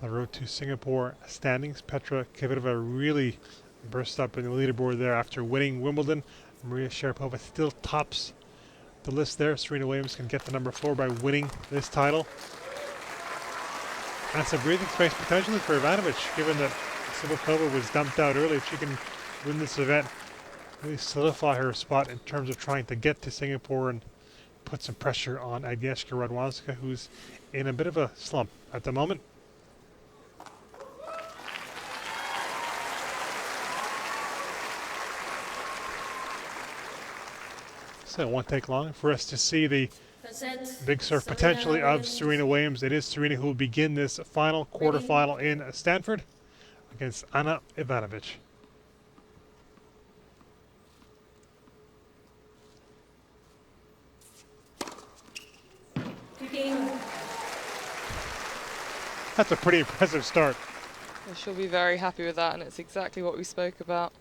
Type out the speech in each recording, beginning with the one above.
The road to Singapore standings. Petra Kvitova really burst up in the leaderboard there after winning Wimbledon. Maria Sharapova still tops the list there. Serena Williams can get the number 4 by winning this title. That's a breathing space potentially for Ivanovic, given that Sivakova was dumped out early. If she can win this event, really solidify her spot in terms of trying to get to Singapore and put some pressure on Agnieszka Radwanska, who's in a bit of a slump at the moment. So it won't take long for us to see the big serve potentially of Serena Williams. It is Serena who will begin this final quarterfinal in Stanford against Ana Ivanovic. That's a pretty impressive start. She'll be very happy with that, and it's exactly what we spoke about.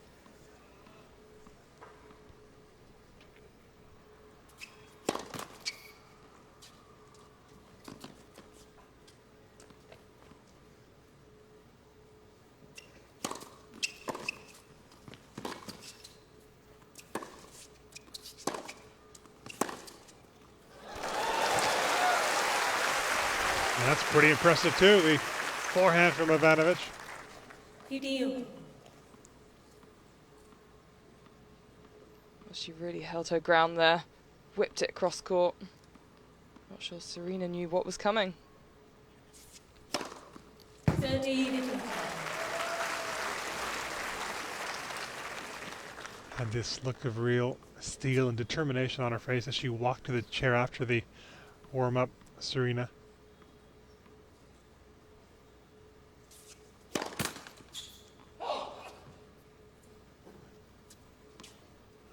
And that's pretty impressive too, the forehand from Ivanovic. She really held her ground there, whipped it cross court. Not sure Serena knew what was coming. Had this look of real steel and determination on her face as she walked to the chair after the warm-up, Serena.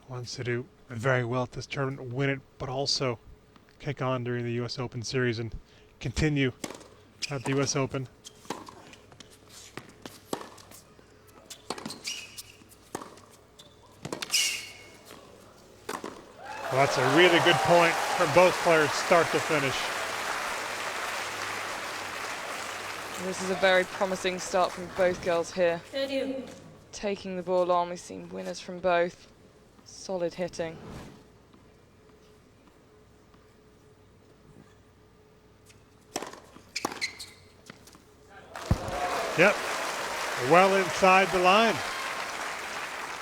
Wants to do very well at this tournament, win it, but also kick on during the U.S. Open series and continue at the U.S. Open. Well, that's a really good point from both players, start to finish. This is a very promising start from both girls here. Taking the ball on, we've seen winners from both. Solid hitting. Yep, well inside the line.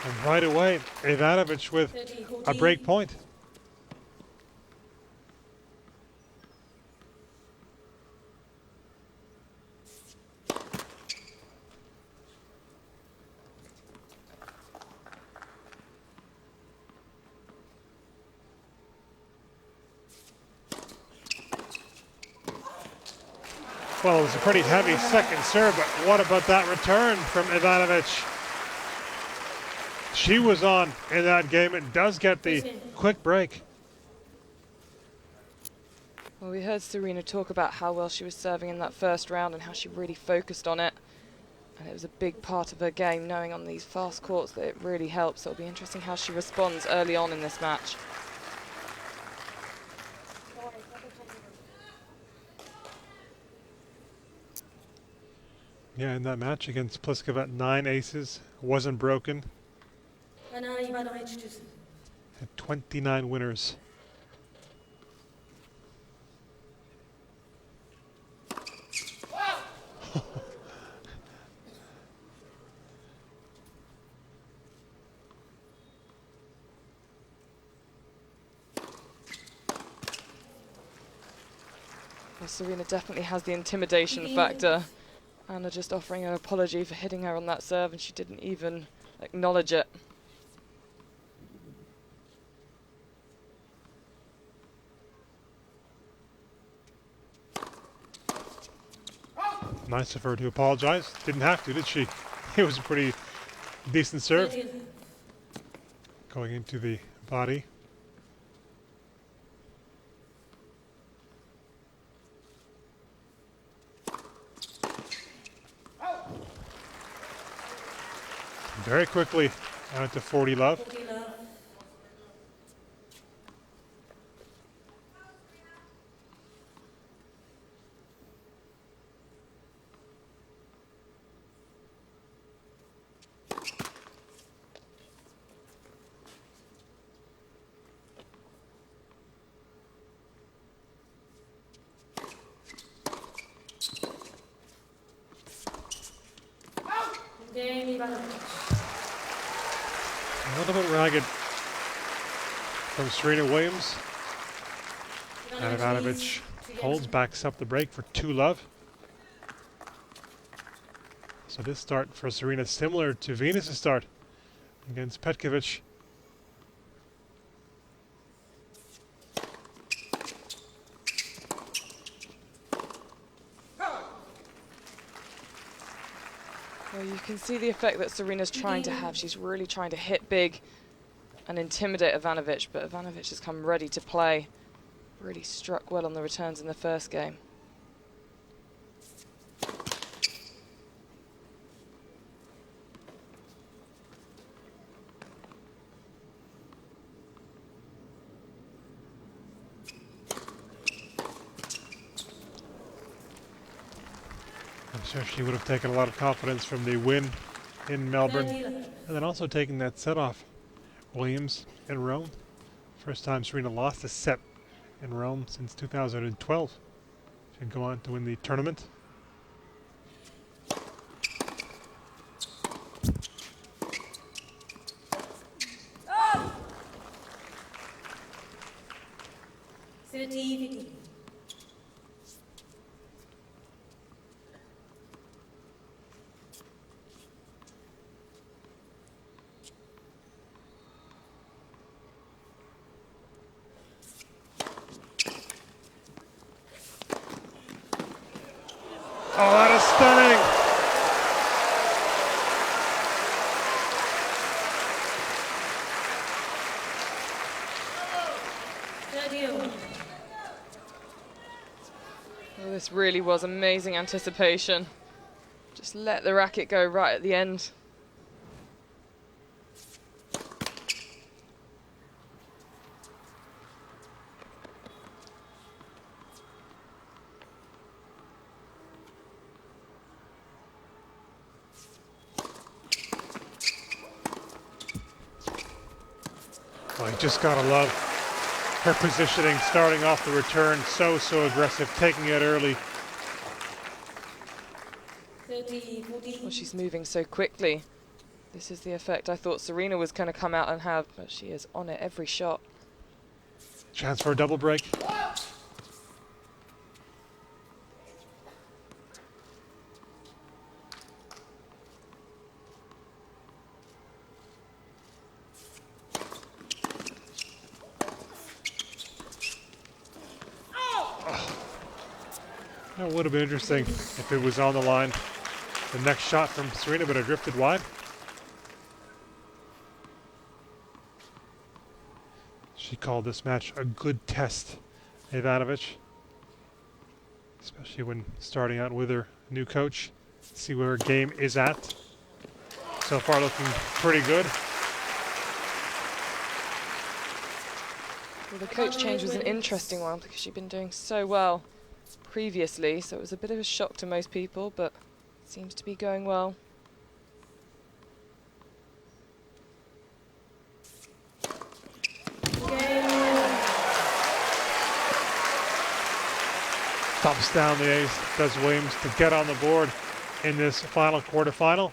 And right away, Ivanovic with a break point. Well, it was a pretty heavy second serve, but what about that return from Ivanovic? She was on in that game and does get the quick break. Well, we heard Serena talk about how well she was serving in that first round and how she really focused on it. And it was a big part of her game, knowing on these fast courts that it really helps. So it'll be interesting how she responds early on in this match. Yeah, in that match against Pliskova, 9 aces, wasn't broken. Had 29 winners. Well, Serena definitely has the intimidation factor. Anna just offering an apology for hitting her on that serve, and she didn't even acknowledge it. Nice of her to apologize. Didn't have to, did she? It was a pretty decent serve. Going into the body. Very quickly out to 40 love. A little bit ragged from Serena Williams. And Ivanovic holds, backs up the break for 2-love. So this start for Serena similar to Venus' start against Petkovic. Well, you can see the effect that Serena's trying to have. She's really trying to hit big and intimidate Ivanovic, but Ivanovic has come ready to play. Really struck well on the returns in the first game. I'm sure she would have taken a lot of confidence from the win in Melbourne, and then also taking that set off Williams in Rome. First time Serena lost a set in Rome since 2012. She'd go on to win the tournament. Oh, that is stunning! Well, this really was amazing anticipation. Just let the racket go right at the end. Well, you just gotta love her positioning, starting off the return, so aggressive, taking it early. Well, she's moving so quickly. This is the effect I thought Serena was going to come out and have, but she is on it every shot. Chance for a double break. That would have been interesting if it was on the line. The next shot from Serena, but it drifted wide. She called this match a good test, Ivanovic. Especially when starting out with her new coach. See where her game is at. So far looking pretty good. Well, the coach change was an interesting one because she'd been doing so well previously, so it was a bit of a shock to most people, but seems to be going well. Thumps down the ace, does Williams to get on the board in this final quarterfinal,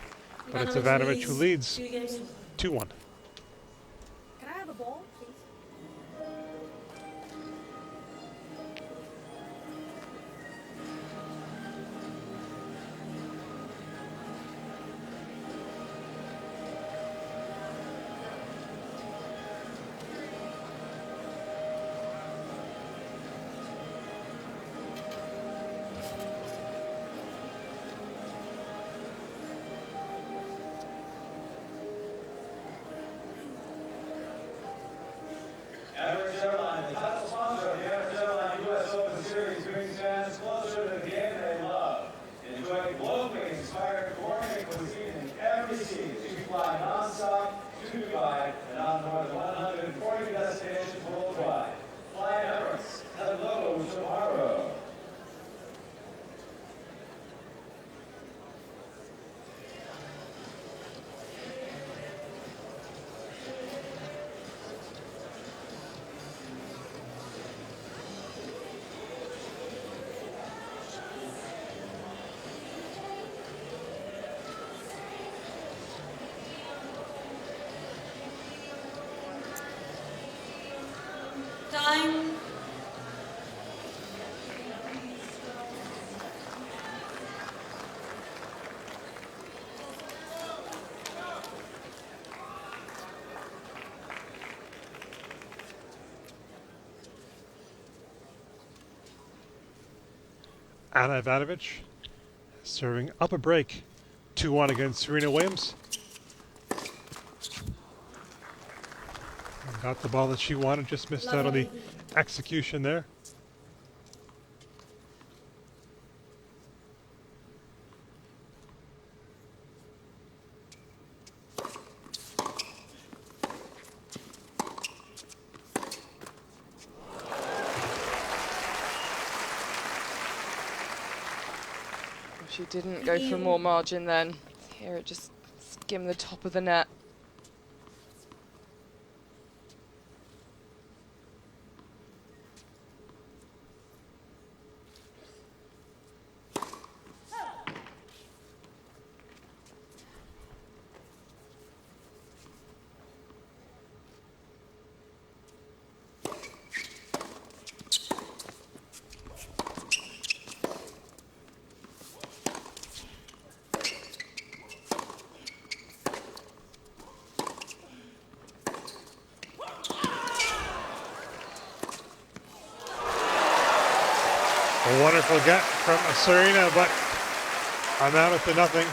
but it's Ivanovic who leads 2-1. Can I have a ball, please? Anna Ivanovic serving up a break. 2-1 against Serena Williams. Got the ball that she wanted, just missed out on the execution there. She didn't go for more margin then. Here it just skimmed the top of the net. A wonderful get from Serena, but amounted to nothing.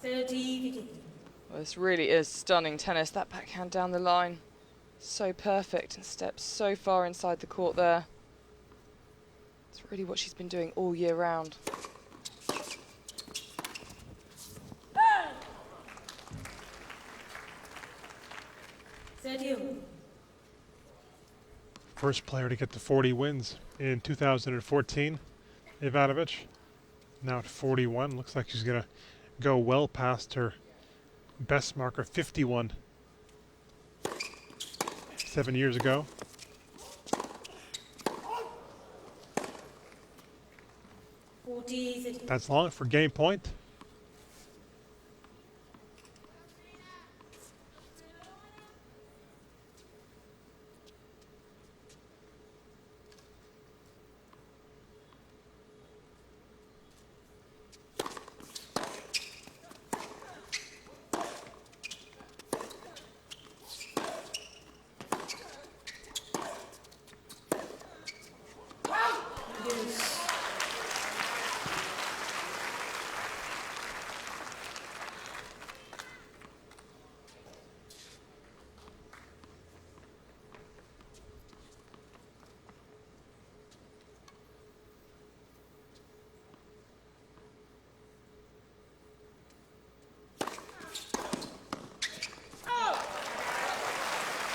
30. Well, this really is stunning tennis. That backhand down the line, so perfect and steps so far inside the court there. It's really what she's been doing all year round. First player to get to 40 wins in 2014, Ivanovic. Now at 41, looks like she's gonna go well past her best mark of 51 7 years ago. That's long for game point.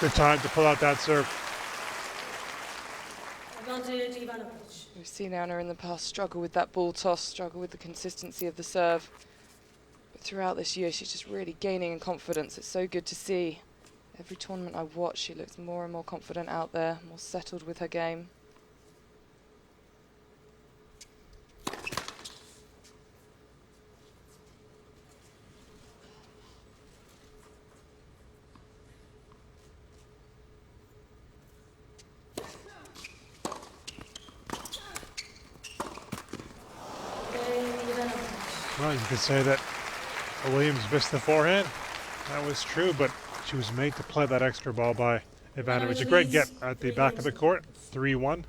Good time to pull out that serve. We've seen Anna in the past struggle with that ball toss, struggle with the consistency of the serve. But throughout this year, she's just really gaining in confidence. It's so good to see. Every tournament I watch, she looks more and more confident out there, more settled with her game. Well, you could say that Williams missed the forehand. That was true, but she was made to play that extra ball by Ivanovic. A great get at the back of the court, 3-1.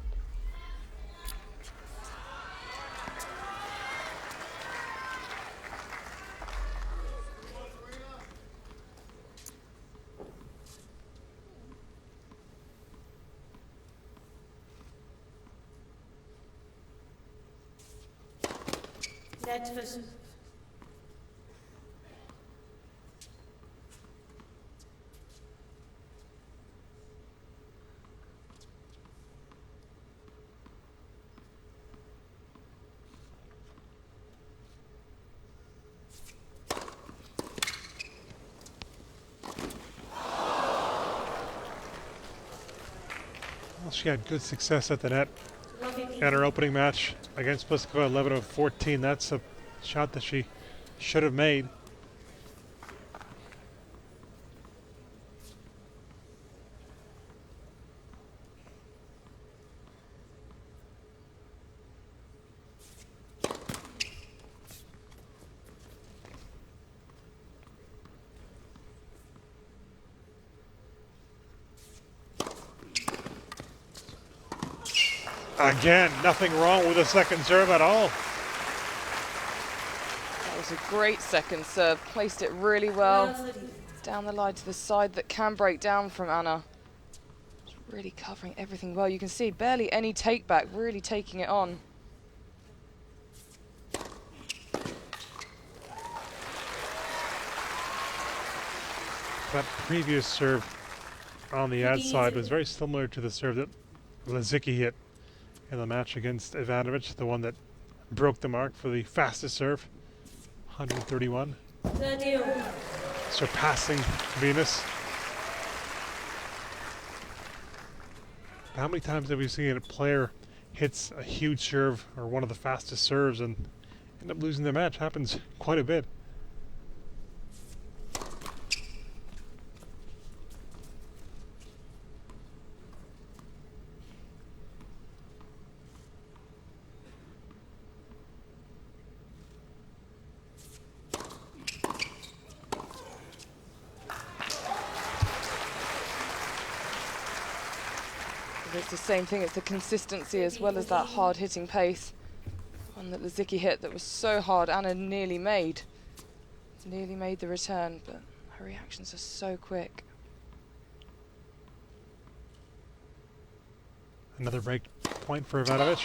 Well, she had good success at the net at her opening match against Pliskova, 11 of 14. That's a shot that she should have made. Again, nothing wrong with the second serve at all. That was a great second serve. Placed it really well. Down the line to the side that can break down from Anna. Just really covering everything well. You can see barely any take back, really taking it on. That previous serve on the outside was very similar to the serve that Lazicki hit in the match against Ivanovic, the one that broke the mark for the fastest serve, 131, surpassing Venus. How many times have we seen a player hits a huge serve or one of the fastest serves and end up losing the match? Happens quite a bit. It's the same thing, it's the consistency as well as that hard-hitting pace. One that Lazicki hit that was so hard, Anna nearly made the return, but her reactions are so quick. Another break point for Ivanovic.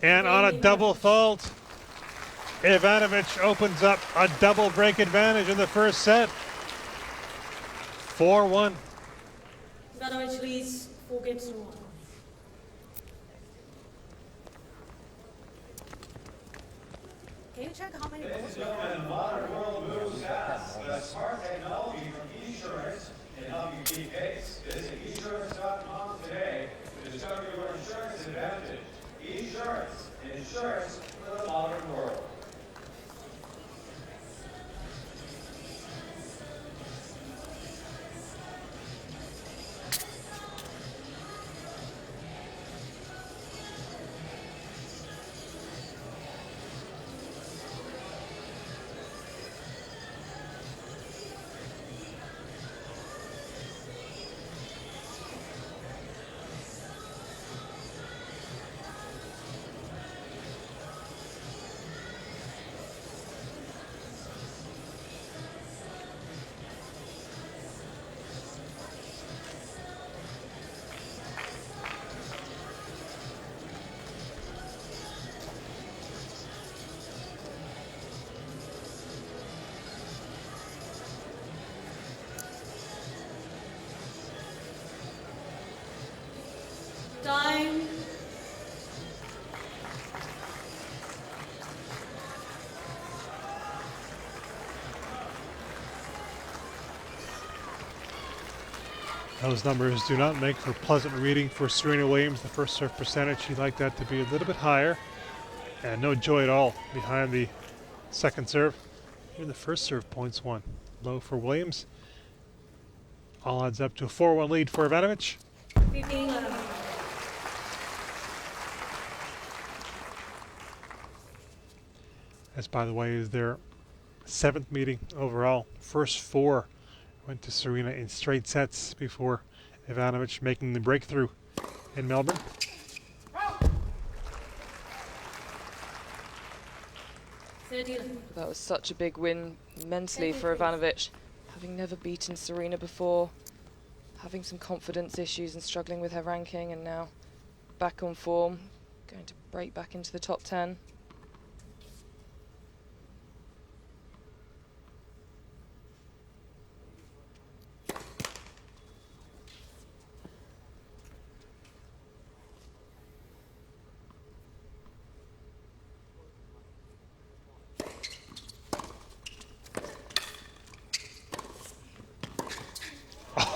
And on a double fault, Ivanovic opens up a double break advantage in the first set. 4-1. Ivanovic leads 4-1. Can you check how many balls we have? Modern world moves fast. The smart technology from Insurance can help you keep pace. Visit insurance.com today to discover your insurance advantage. Insurance. Insurance for the modern world. Time. Those numbers do not make for pleasant reading for Serena Williams. The first serve percentage, she'd like that to be a little bit higher. And no joy at all behind the second serve. Even the first serve points won. Low for Williams. All adds up to a 4-1 lead for Ivanovic. 15-11. This, by the way, is their 7th meeting overall. First 4 went to Serena in straight sets before Ivanovic making the breakthrough in Melbourne. That was such a big win mentally for Ivanovic, having never beaten Serena before, having some confidence issues and struggling with her ranking, and now back on form, going to break back into the top 10.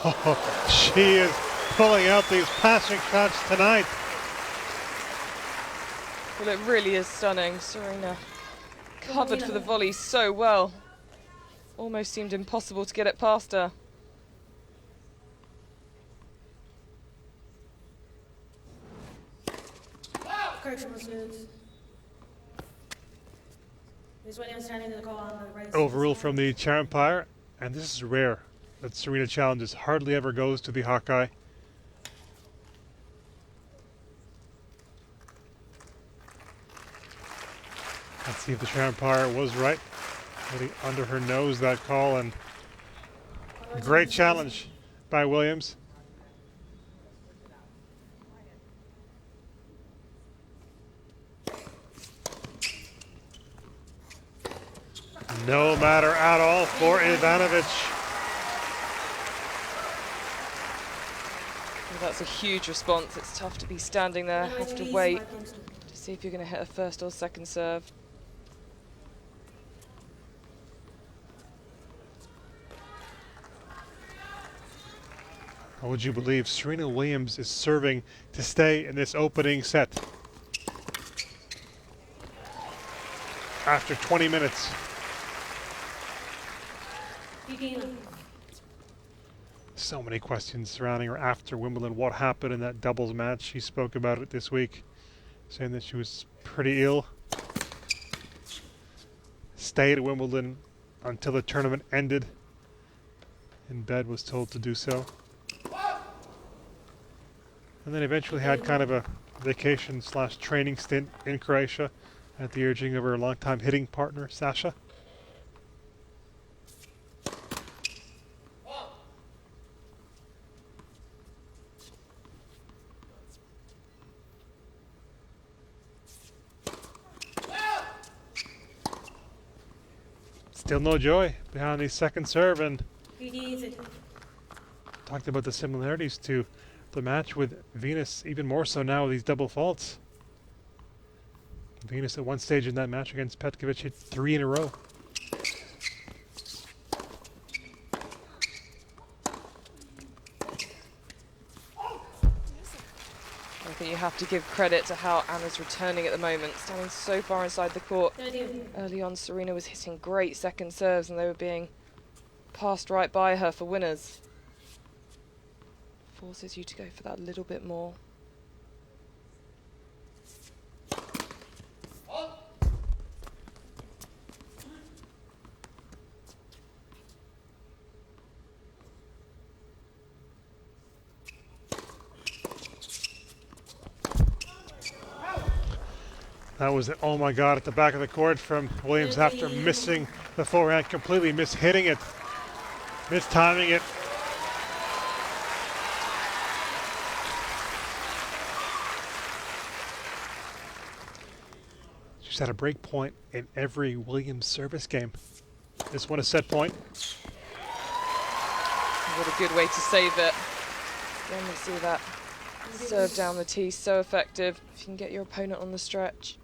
Oh, she is pulling out these passing shots tonight. Well, it really is stunning. Serena covered for the volley so well. Almost seemed impossible to get it past her. Correction was good. Because when you're standing in the car on the right Overrule from the chair umpire, and this is rare that Serena challenges. Hardly ever goes to the Hawkeye. Let's see if the chair umpire was right. Really under her nose that call, and great challenge by Williams. No matter at all for Ivanovic. Well, that's a huge response. It's tough to be standing there, have to wait to see if you're going to hit a first or second serve. How would you believe Serena Williams is serving to stay in this opening set? After 20 minutes. So many questions surrounding her after Wimbledon. What happened in that doubles match? She spoke about it this week, saying that she was pretty ill. Stayed at Wimbledon until the tournament ended. In bed, was told to do so. And then eventually had kind of a vacation / training stint in Croatia at the urging of her longtime hitting partner, Sasha. Still no joy behind the second serve, and talked about the similarities to the match with Venus, even more so now with these double faults. Venus at one stage in that match against Petkovic hit 3 in a row. I think you have to give credit to how Anna's returning at the moment, standing so far inside the court. Early on, Serena was hitting great second serves and they were being passed right by her for winners. Forces you to go for that little bit more. That was it. Oh my God, at the back of the court from Williams after missing the forehand, completely mishitting it, mistiming it. She's had a break point in every Williams service game. This one a set point. What a good way to save it. Again, we see that serve down the tee, so effective if you can get your opponent on the stretch.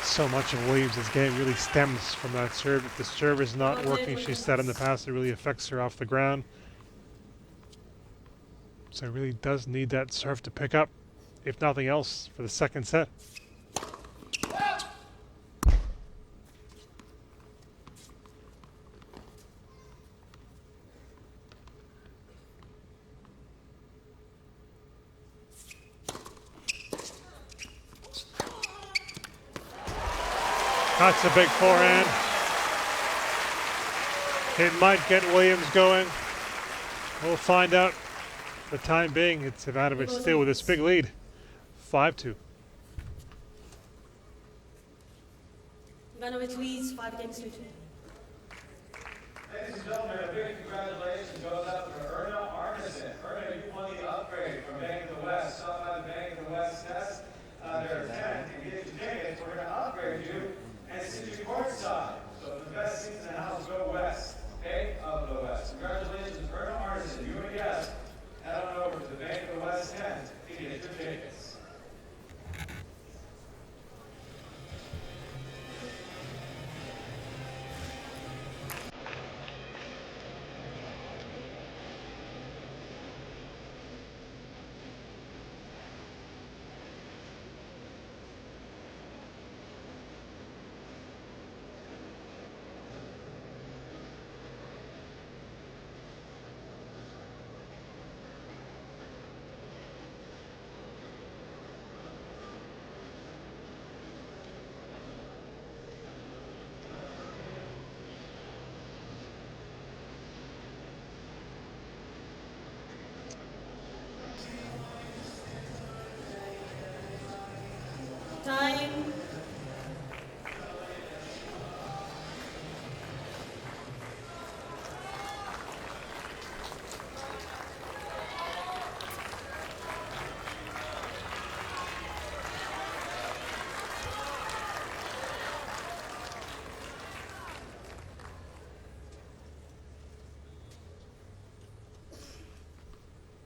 So much of Williams' game really stems from that serve. If the serve is not working, she said in the past, it really affects her off the ground. So it really does need that serve to pick up, if nothing else, for the second set. That's a big forehand. It might get Williams going. We'll find out. For the time being, it's Ivanovic still with this big lead. 5-2. Ivanovic leads 5 games to 2. Ladies and gentlemen, a big congratulations goes out to Erna Arneson. Erna, you won the upgrade from Bank of the West. Stop by the Bank of the West test. They're 10 and get your tickets. We're going to upgrade you and sit you courtside. So for the best seats in the house, go west. Okay? Of the West. Congratulations, Erna Arneson. You and a guest. Head on over to the Bank of the West tent to get your tickets.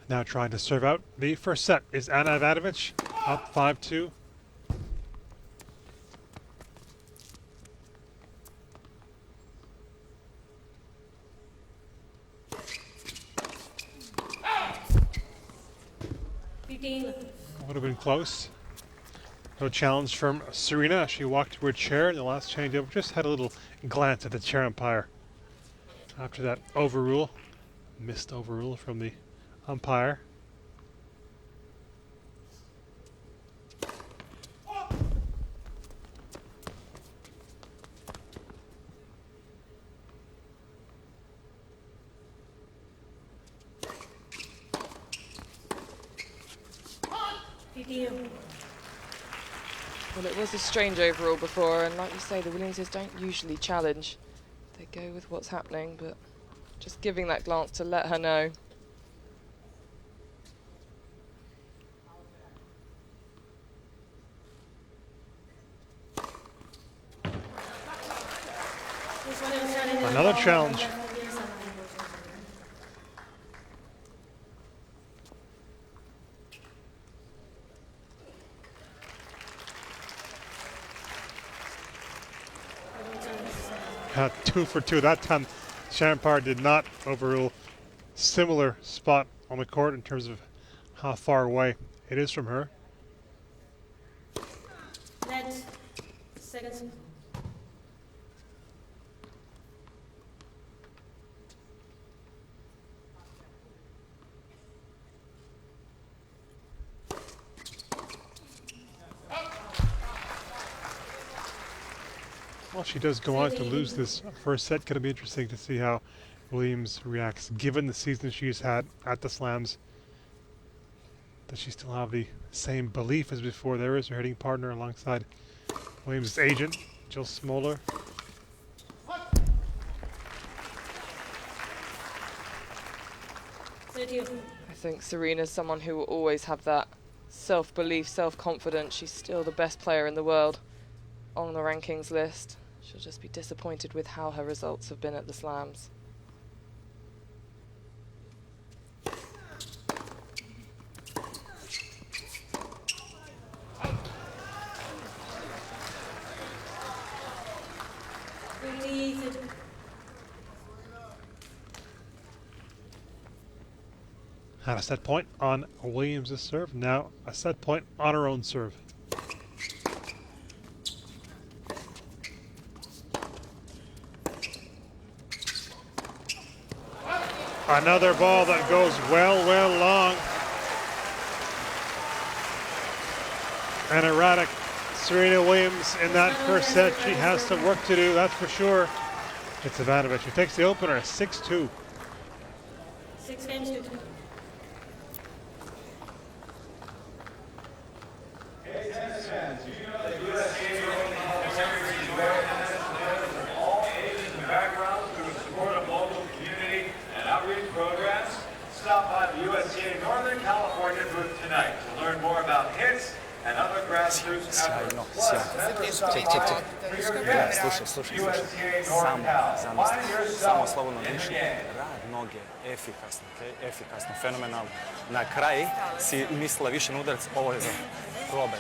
Now trying to serve out the first set is Anna Ivanovic, up 5-2. Would have been close. No challenge from Serena. She walked to her chair in the last change-up. Just had a little glance at the chair umpire after that overrule. Missed overrule from the umpire. Well, it was a strange overall before, and like you say, the Williamses don't usually challenge. They go with what's happening, but just giving that glance to let her know. Another challenge. Got 2 for 2. That time, Shampar did not overrule. Similar spot on the court in terms of how far away it is from her. Net. Seconds. Well, she does go on to lose this first set. Going to be interesting to see how Williams reacts, given the season she's had at the Slams. Does she still have the same belief as before? There is her hitting partner alongside Williams' agent, Jill Smoller. I think Serena's someone who will always have that self-belief, self-confidence. She's still the best player in the world on the rankings list. She'll just be disappointed with how her results have been at the Slams. Had a set point on Williams' serve. Now a set point on her own serve. Another ball that goes well long. And erratic Serena Williams in that first set. She has some work to do, that's for sure. It's Ivanovic who takes the opener, 6-2. 6 games to 2. Hey, tennis fans, do you know that USA is from all ages and backgrounds through the support of local community and outreach programs? Stop by the USCA Northern California booth tonight to learn more about hits and other grassroots efforts. Plus, members stop by for your guests. USCA Northern Cal. Find Samo yourself slobodno in the diši, game. rad noge, efikasno, efikasno, fenomenalno. Na kraj si mislila više na udarac, ovo je za probaj.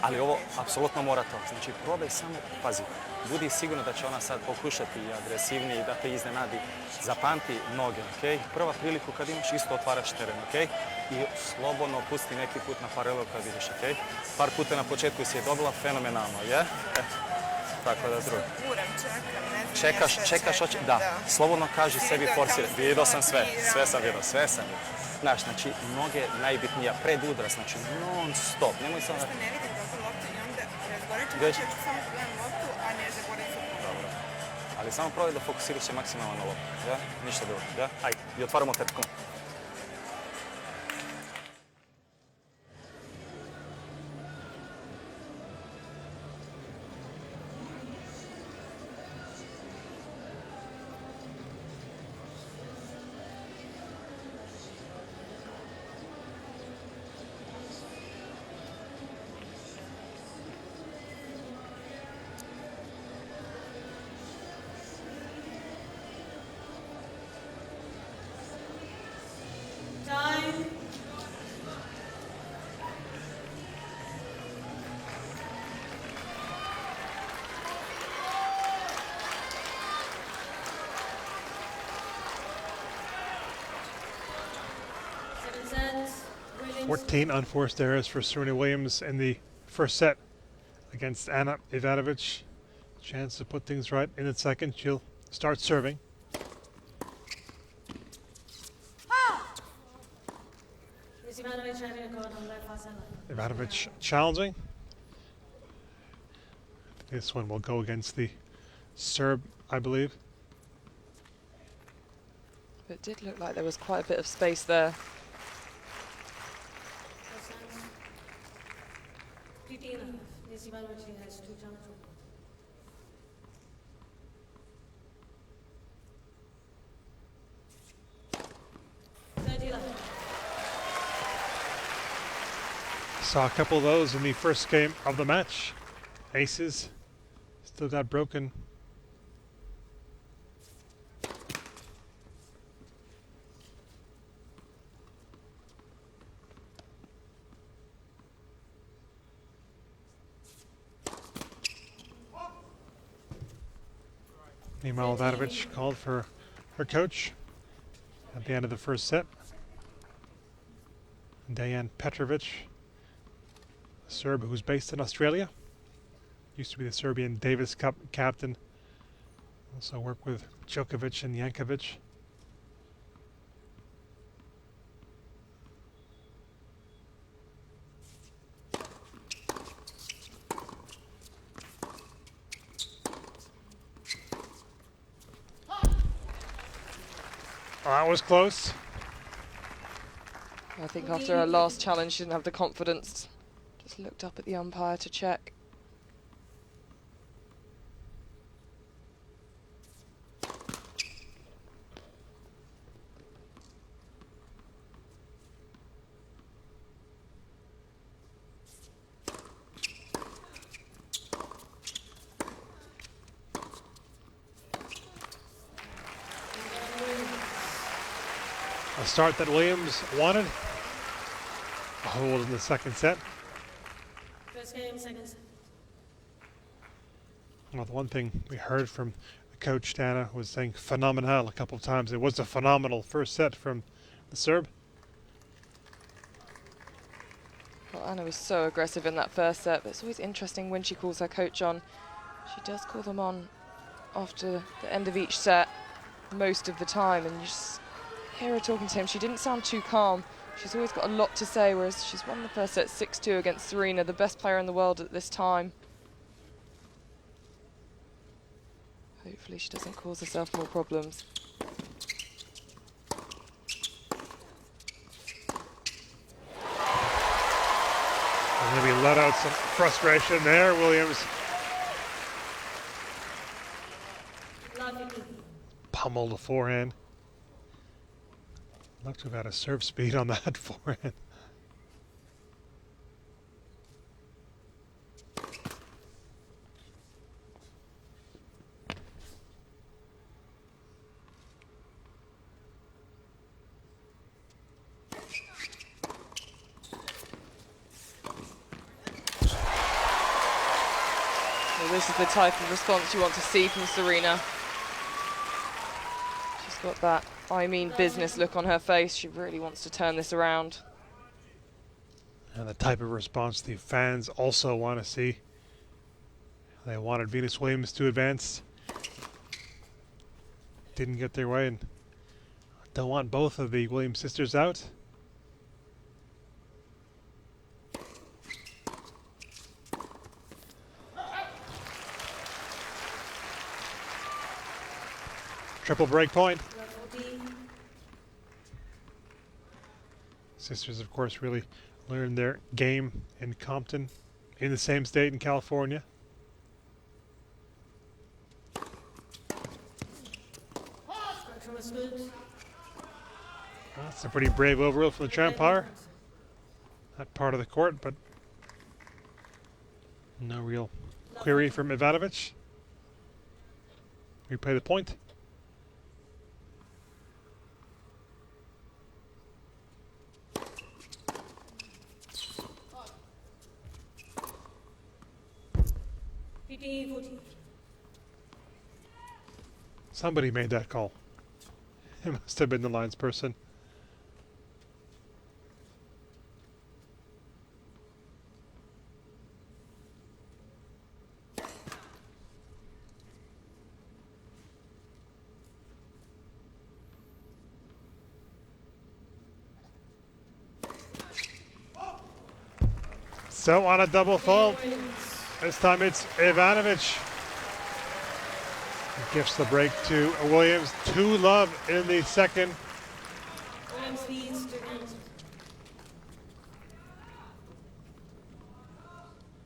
Ali ovo apsolutno mora to. Znači probaj samo, pazi, budi sigurno da će ona sad pokušati agresivnije i da te iznenadi. Zapamti noge, ok? Prva priliku kad imaš isto otvaraš teren, ok? I slobodno pusti neki put na paralelu kad vidiš, ok? Par puta na početku si je dobila, fenomenalno, je? Tako da drugo. Čekaš, da, slobodno kaži sebi forsiraj. Vidio sam sve sam vidio. Znaš, znači, noge najbitnija, pred udarac, znači non stop, nemoj samo da... Ne vidim dobro loptu i onda razgovorit Gdje? ću samo gledam loptu, a ne zaboravim se. Dobro. Ali samo probaj da fokusiraš se maksimalno na loptu, ja? Ništa drugo, ja? Ajde, i otvaramo tetkom. 14 unforced errors for Serena Williams in the first set against Anna Ivanovic. Chance to put things right in the second. She'll start serving. Is Ivanovic having a card on left fast side? Ivanovic challenging. This one will go against the Serb, I believe. It did look like there was quite a bit of space there. First hands. 15 and a half. Is Ivanovic has 2 challenges. Saw a couple of those in the first game of the match. Aces still got broken. Meanwhile, Ivanovic called for her coach at the end of the first set. Dejan Petrovic, a Serb who's based in Australia. Used to be the Serbian Davis Cup captain. Also worked with Djokovic and Jankovic. That was close. I think after her last challenge, she didn't have the confidence. Just looked up at the umpire to check. A start that Williams wanted. A hold in the second set. First game, second set. Well, the one thing we heard from the coach, Dana, was saying phenomenal a couple of times. It was a phenomenal first set from the Serb. Well, Anna was so aggressive in that first set, but it's always interesting when she calls her coach on. She does call them on after the end of each set most of the time, and you just hear her talking to him. She didn't sound too calm. She's always got a lot to say, whereas she's won the first set 6-2 against Serena, the best player in the world at this time. Hopefully she doesn't cause herself more problems. And maybe let out some frustration there, Williams. Pummeled the forehand. Looked to have had a serve speed on that forehand. Well, this is the type of response you want to see from Serena. She's got that I mean business look on her face. She really wants to turn this around. And the type of response the fans also want to see. They wanted Venus Williams to advance. Didn't get their way, and don't want both of the Williams sisters out. Triple break point. Sisters, of course, really learned their game in Compton, in the same state in California. That's a pretty brave overall from the Trampire. That part of the court, but no real query from Ivanovic. Replay the point. Somebody made that call. It must have been the linesperson. So on a double fault, Williams. this time it's Ivanovic. Gifts the break to Williams. 2-love in the second. Williams leads to end.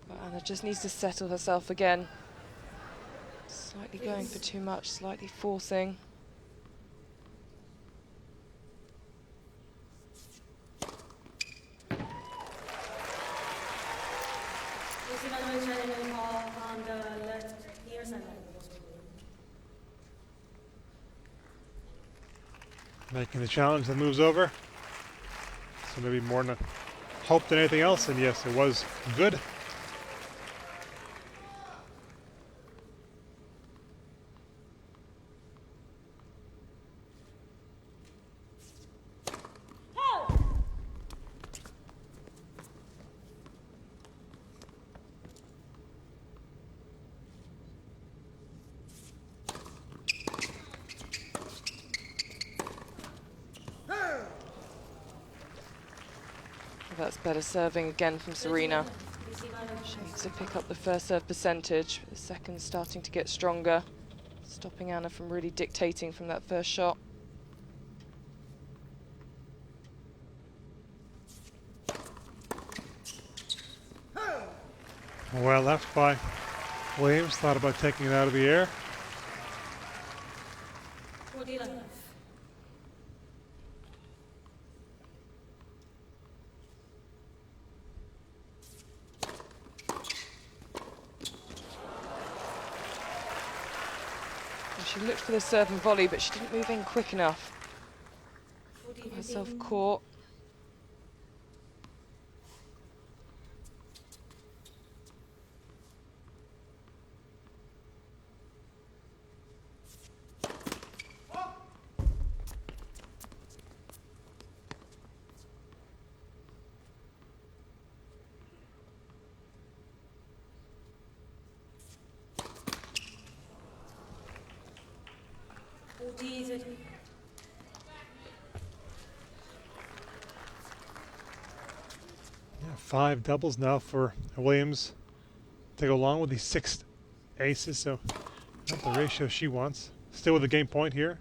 But Anna just needs to settle herself again. Slightly going for too much, slightly forcing. Lucy Ivanovic having a call on the left near sideline. Making the challenge that moves over. So maybe more than hope than anything else. And yes, it was good. That's better serving again from Serena. Lucy Ivanovic. She needs to pick up the first serve percentage. The second's starting to get stronger, stopping Anna from really dictating from that first shot. Well left by Williams. Thought about taking it out of the air. 40 left. And she looked for the serve and volley, but she didn't move in quick enough. 40 Got herself 15. caught. Easy. Yeah, 5 doubles now for Williams to go along with the 6 aces. So not the ratio she wants. Still with a game point here.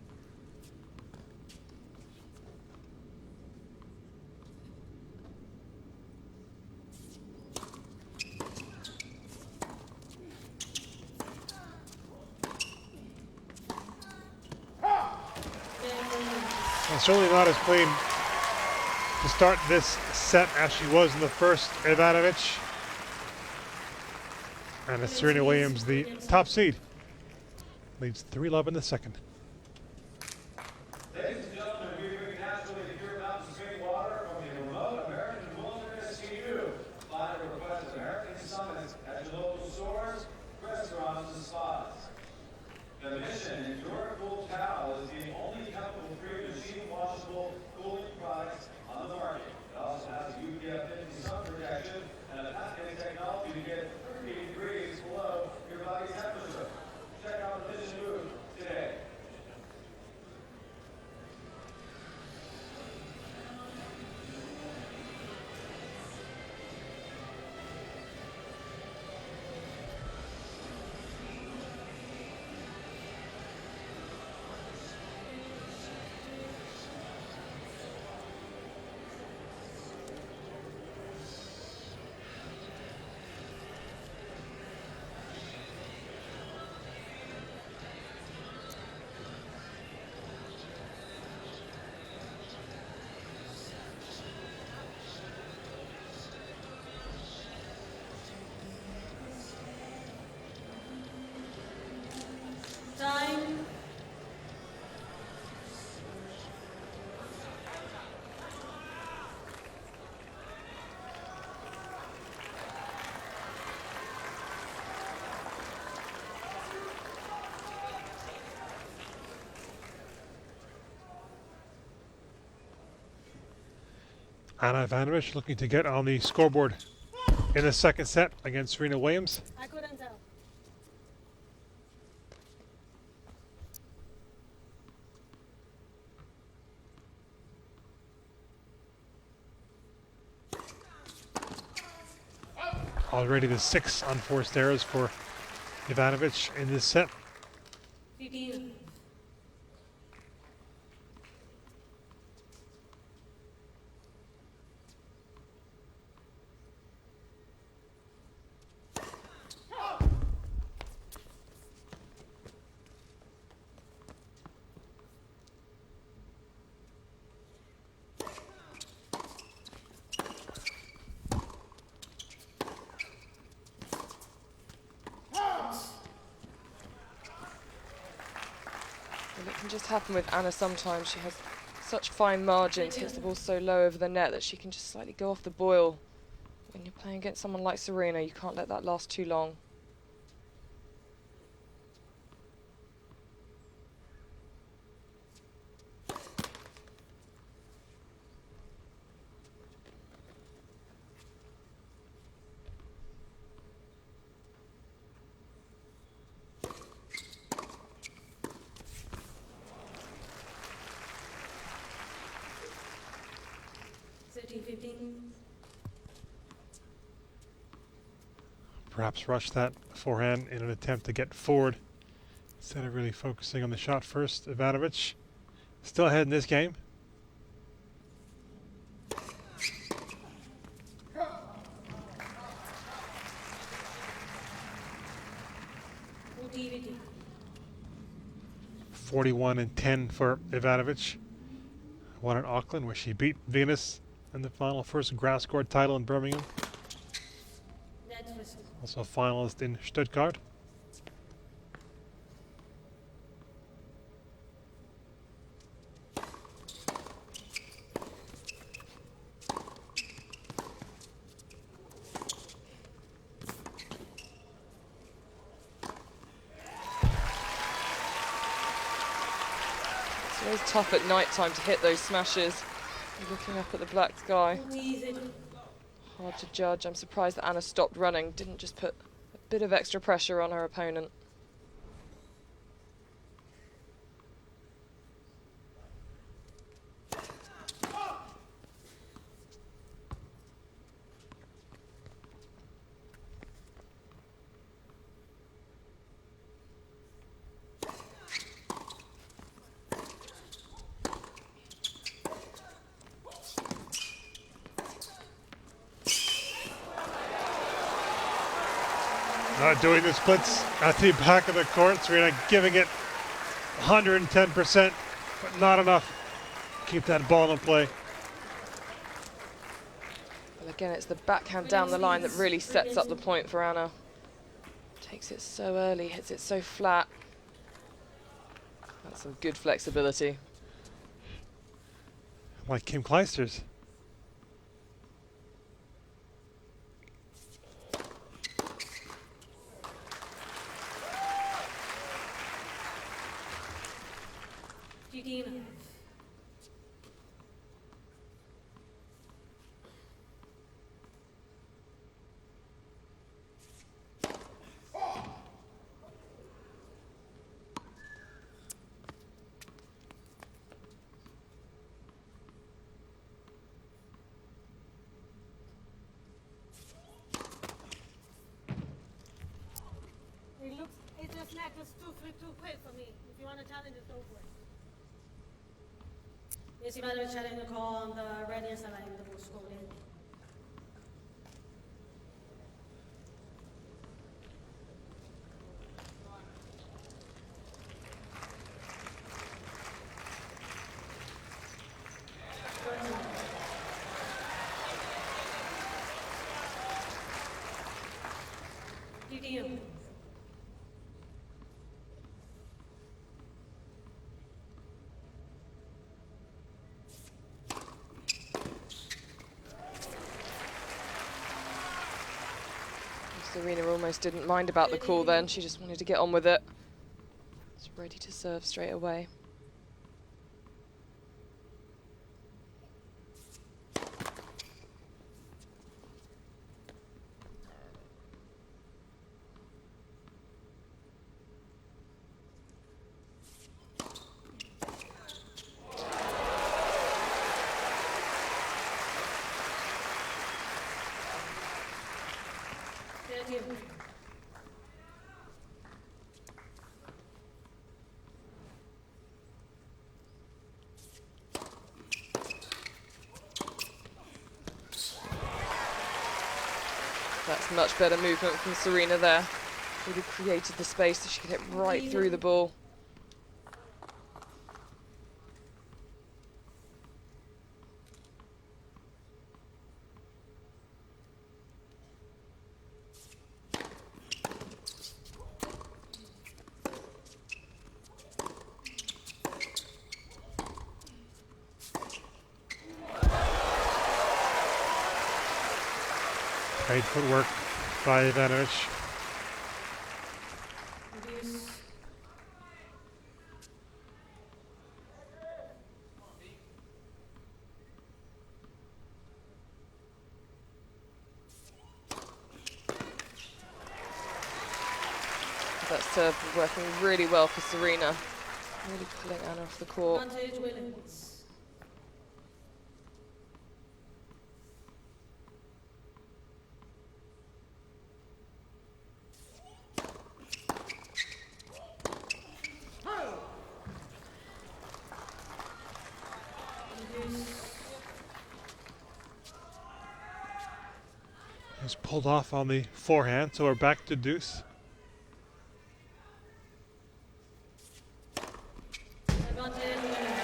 And certainly not as clean to start this set as she was in the first, Ivanovic. And it's Serena Williams, the top seed. Leads 3-love in the second. Ladies and gentlemen, we bring naturally the pure mountains of spring water from the remote American wilderness to you. Find a request at American Summit at your local stores, restaurants, and spas. The mission in your cool towel is the only chemical-free machine washable cooling product on the market. It also has UPF 50 sun protection and a patented technology to get 30 degrees below your body temperature. Check out the mission booth today. Time. Anna Ivanovic looking to get on the scoreboard in the second set against Serena Williams. I couldn't tell. Already the 6 unforced errors for Ivanovic in this set. 15. And it can just happen with Anna sometimes. She has such fine margins, hits the ball so low over the net that she can just slightly go off the boil. When you're playing against someone like Serena, you can't let that last too long. Thirteen, 15. Perhaps rush that forehand in an attempt to get forward instead of really focusing on the shot first. Ivanovic still ahead in this game. DVD. 41-10 for Ivanovic. Won at Auckland, where she beat Venus in the final, first grass court title in Birmingham. Net first. Also a finalist in Stuttgart. It's always tough at night time to hit those smashes. You're looking up at the black sky. Easy. Hard to judge. I'm surprised that Anna stopped running, didn't just put a bit of extra pressure on her opponent. Not doing the splits at the back of the court. Serena giving it 110%, but not enough. Keep that ball in play. Well, again, it's the backhand down the line that really sets up the point for Anna. Takes it so early, hits it so flat. That's some good flexibility. Like Kim Kleister's. Fifteen. It's just not just too quick for me. If you want to challenge, just go for it. Yes, Ivanovic having the call on the readiness of letting the ball scored in. DDU. Serena almost didn't mind about the call then. She just wanted to get on with it. She's ready to serve straight away. team. That's much better movement from Serena there. Really created the space so she could hit right through the ball. Great footwork by Ivanovic. Abuse. That serve working really well for Serena. Really pulling Anna off the court. Advantage Williams. It's pulled off on the forehand, so we're back to deuce. Advantage Williams.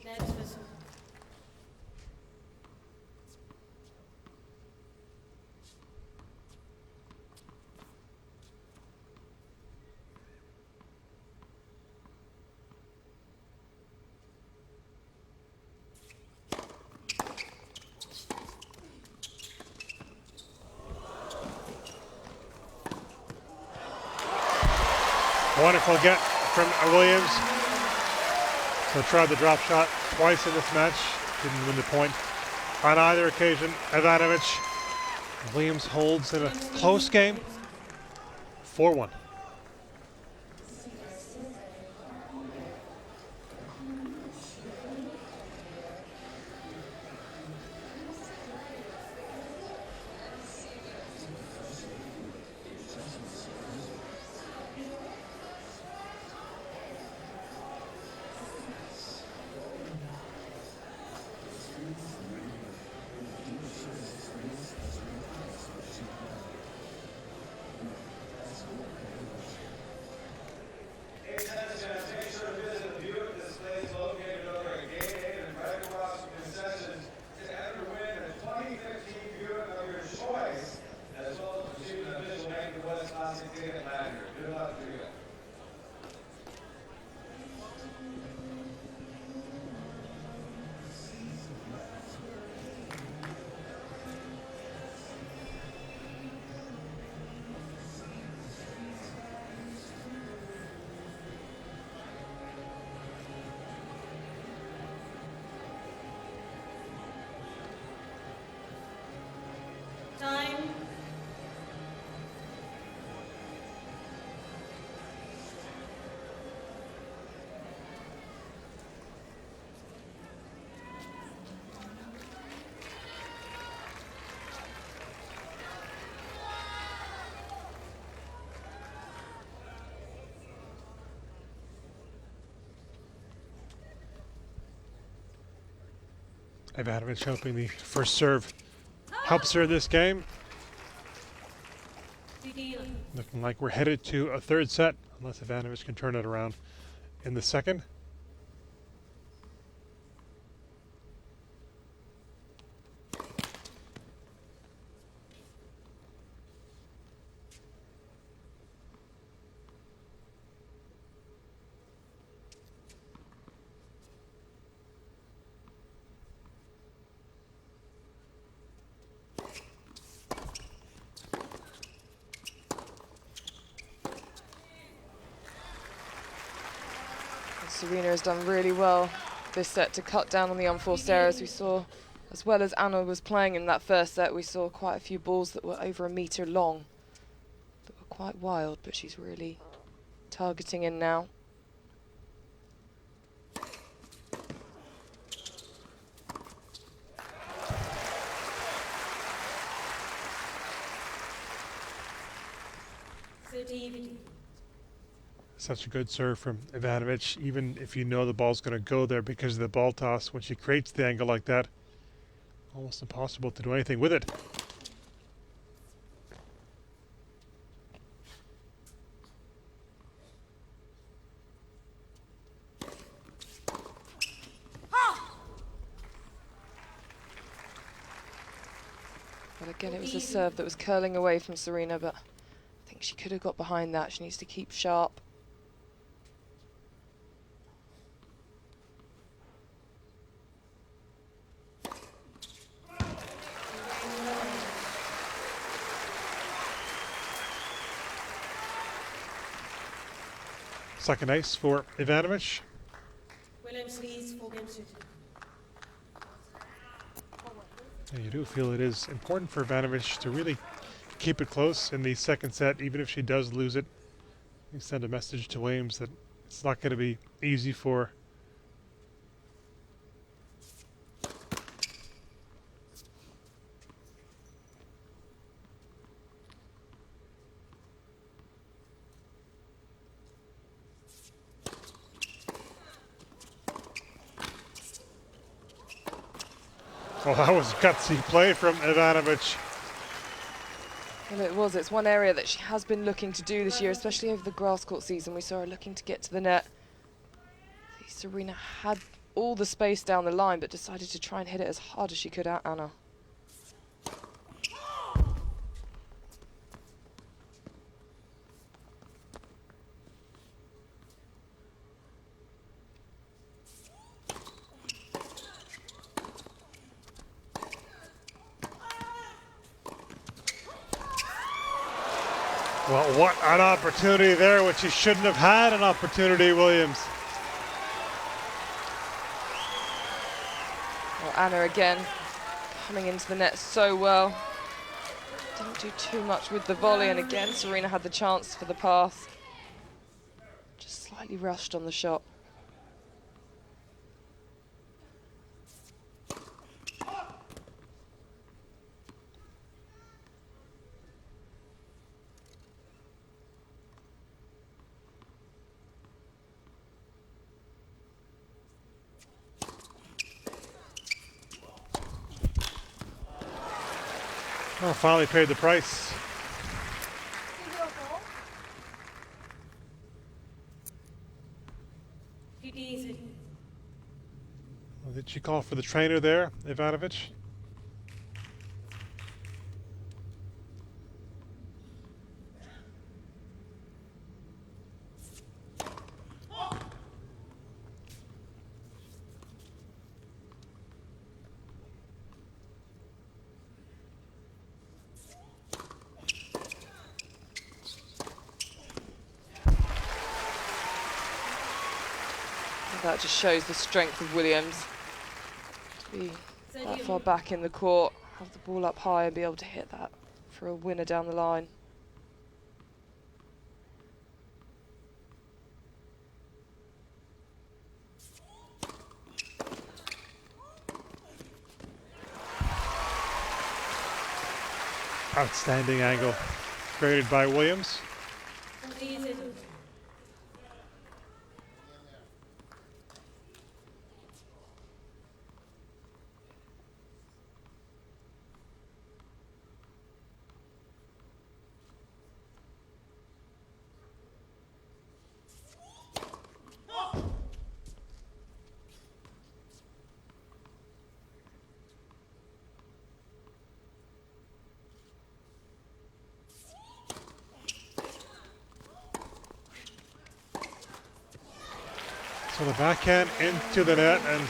Next whistle. Wonderful get from Williams. So tried the drop shot twice in this match. Didn't win the point on either occasion. Ivanovic. Williams holds in a close game. 4-1. Time. Ivanovic hoping the first serve helps her this game. Deal. Looking like we're headed to a third set, unless Ivanovic can turn it around in the second. Serena has done really well this set to cut down on the unforced errors. We saw, as well as Anna was playing in that first set, we saw quite a few balls that were over 1 meter long, that were quite wild, but she's really targeting in now. Such a good serve from Ivanovic, even if you know the ball's going to go there because of the ball toss. When she creates the angle like that, almost impossible to do anything with it. Well, again, it was a serve that was curling away from Serena, but I think she could have got behind that. She needs to keep sharp. Second ace for Ivanovic. Williams leads 4 games to 2. And you do feel it is important for Ivanovic to really keep it close in the second set, even if she does lose it. You send a message to Williams that it's not going to be easy for her. Well, that was gutsy play from Ivanovic. Well, it was. It's one area that she has been looking to do this year, especially over the grass court season. We saw her looking to get to the net. Serena had all the space down the line, but decided to try and hit it as hard as she could at Anna. Well, what an opportunity there, which she shouldn't have had an opportunity, Williams. Well, Anna again coming into the net so well. Didn't do too much with the volley, and again Serena had the chance for the pass. Just slightly rushed on the shot. Well, finally paid the price. Well, did she call for the trainer there, Ivanovic? That just shows the strength of Williams. To be that far back in the court, have the ball up high and be able to hit that for a winner down the line. Outstanding angle created by Williams. So the backhand into the net and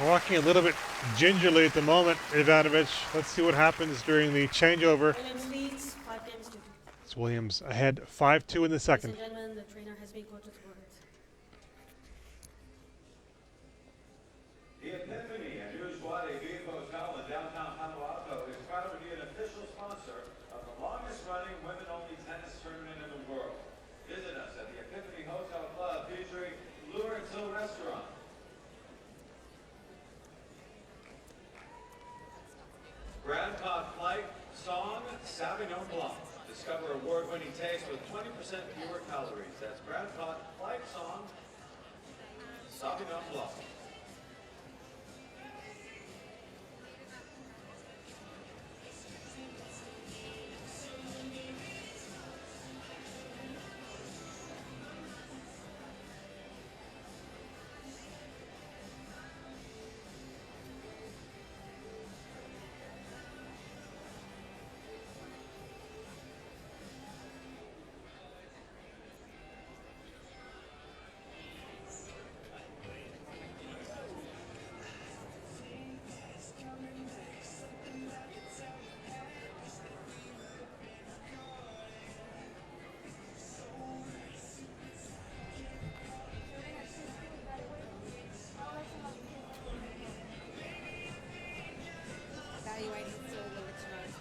walking a little bit gingerly at the moment, Ivanovic. Let's see what happens during the changeover. Williams leads 5 games to 2. It's Williams ahead 5-2 in the second. Ladies and gentlemen, the trainer has been quoted for it. 20% fewer calories. That's Brad Cott, Fight Song, Stopping Off Love. Evaluating still a little too much.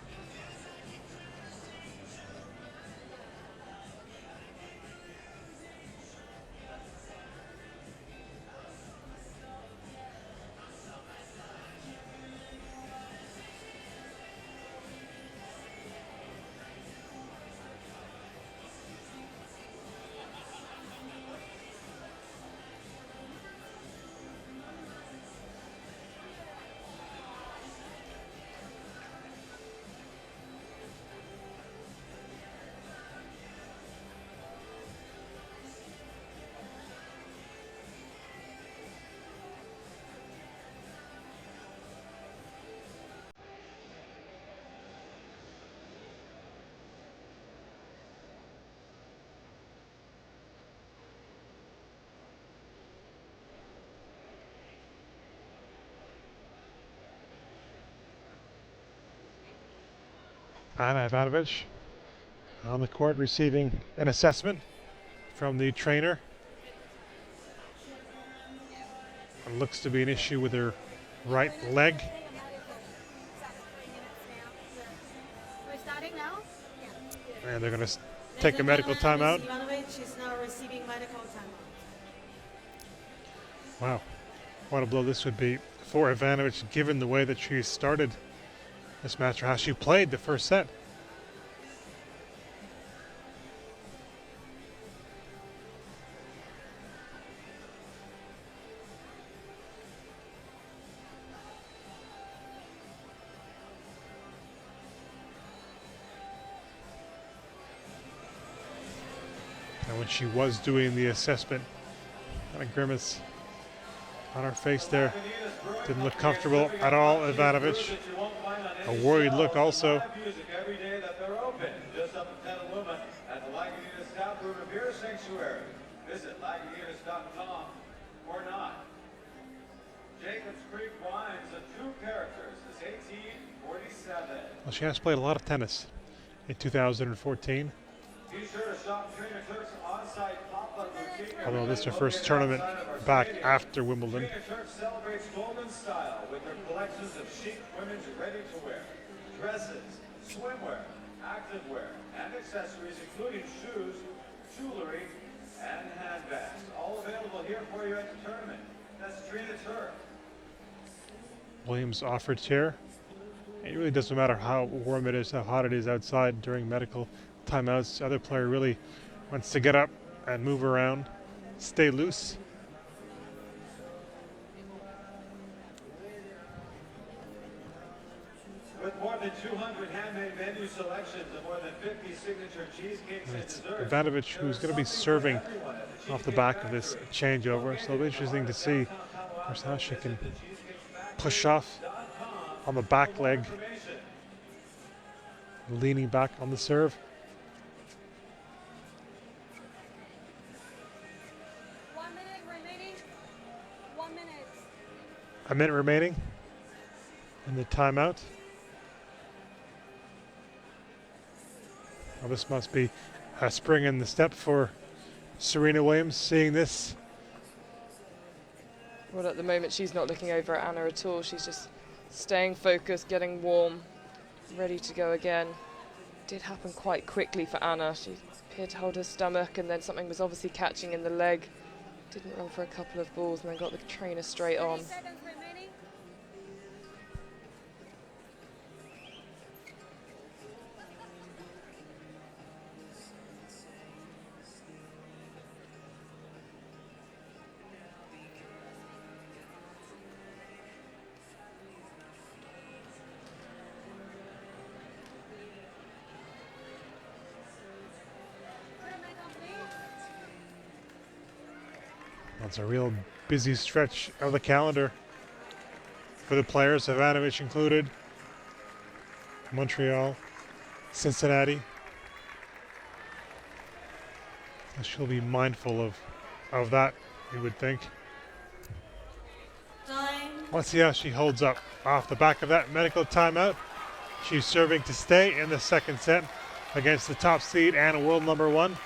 Anna Ivanovic on the court receiving an assessment from the trainer. It looks to be an issue with her right leg. We're starting now? And they're going to take a medical timeout. Ivanovic is now receiving medical timeout. Wow, what a blow this would be for Ivanovic, given the way that she started this match or how she played the first set. And when she was doing the assessment, kind of grimace on her face there. Didn't look comfortable at all, Ivanovic. A worried look also. Music every day that they're open. Just up to 10 a woman at the Lagunitas Tap Room and Beer Sanctuary. Visit Lagunitas.com or not. Jacobs Creek Wines of two characters is 1847. Well, she has played a lot of tennis in 2014. Be sure to shop Trainer Turk's on-site pop-up boutique. Although this is her first tournament back after Wimbledon. Trainer Turk celebrates golden style with their collections of chic women's ready-to-wear, dresses, swimwear, activewear, and accessories, including shoes, jewelry, and handbags. All available here for you at the tournament. That's Trainer Turk. Williams offered chair. It really doesn't matter how warm it is, how hot it is outside during medical timeouts. The other player really wants to get up and move around, stay loose. With more than 200 handmade menu selections and more than 50 signature cheesecakes and It's desserts. Ivanovic who's going to be serving off the back of this changeover. So it'll be interesting to see, of course, how she can push off on the back leg, leaning back on the serve. 1 minute remaining. 1 minute. A minute remaining in the timeout. Well, this must be a spring in the step for Serena Williams, seeing this. Well, at the moment, she's not looking over at Anna at all. She's just staying focused, getting warm, ready to go again. Did happen quite quickly for Anna. She appeared to hold her stomach, and then something was obviously catching in the leg. Didn't run for a couple of balls, and then got the trainer straight on. 30 seconds remaining. It's a real busy stretch of the calendar for the players, Ivanovic included. Montreal, Cincinnati. So she'll be mindful of that, you would think. Time. Let's see how she holds up off the back of that medical timeout. She's serving to stay in the second set against the top seed and world number 1.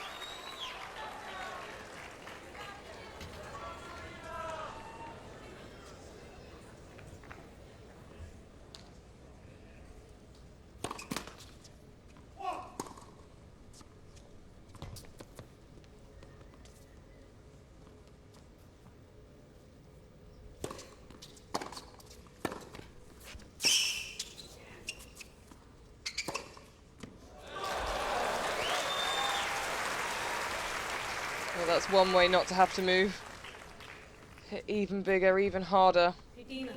Well, that's one way not to have to move. Hit even bigger, even harder. 15.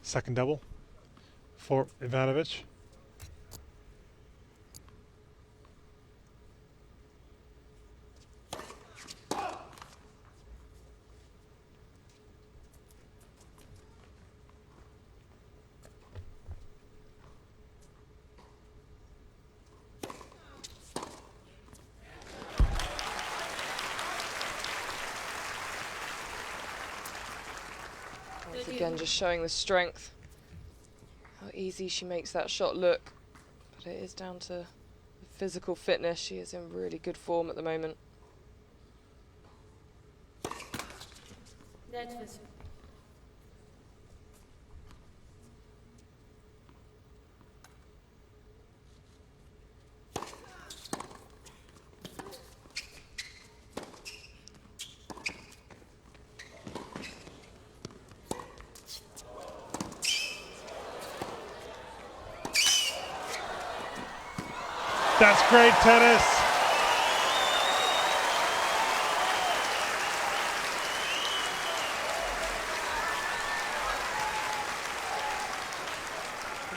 Second double for Ivanovic. Once again, just showing the strength. How easy she makes that shot look. But it is down to physical fitness. She is in really good form at the moment. That was That's great tennis.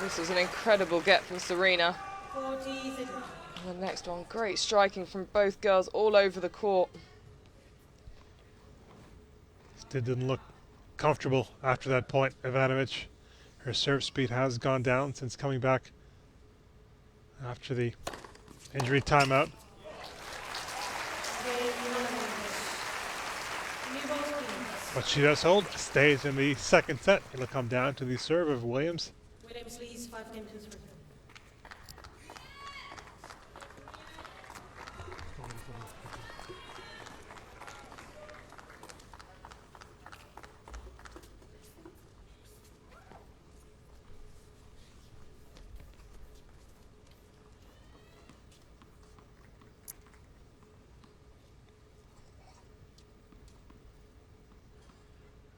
This was an incredible get from Serena. 40 seconds. And the next one, great striking from both girls all over the court. Didn't look comfortable after that point, Ivanovic. Her serve speed has gone down since coming back after the injury timeout. But she does hold, stays in the second set. It'll come down to the serve of Williams. Williams leads 5-10 to 3.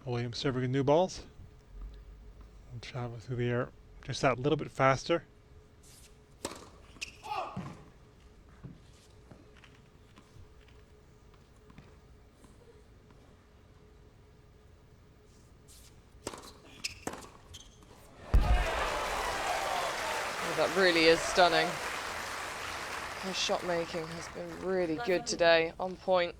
Williams serving new balls. And travel through the air just that little bit faster. Oh, that really is stunning. Her shot making has been really good today, on point.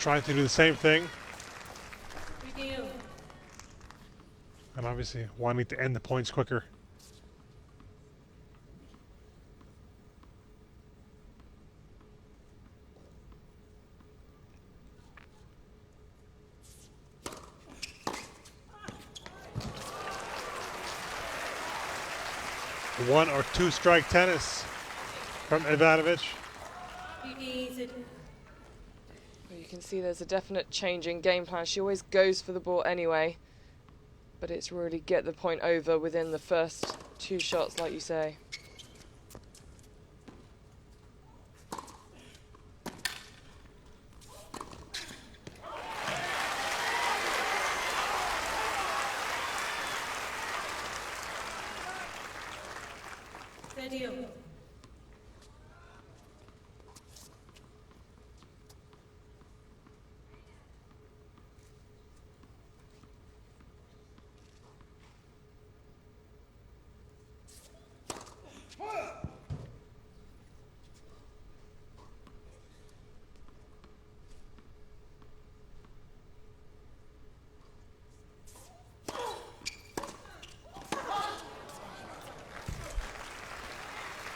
Trying to do the same thing. 3-2. And obviously wanting to end the points quicker. one or two strike tennis from Ivanovic. Easy. Well, you can see there's a definite change in game plan. She always goes for the ball anyway, but it's really get the point over within the first two shots, like you say. Steady.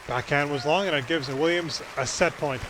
Backhand was long, and it gives Williams a set point.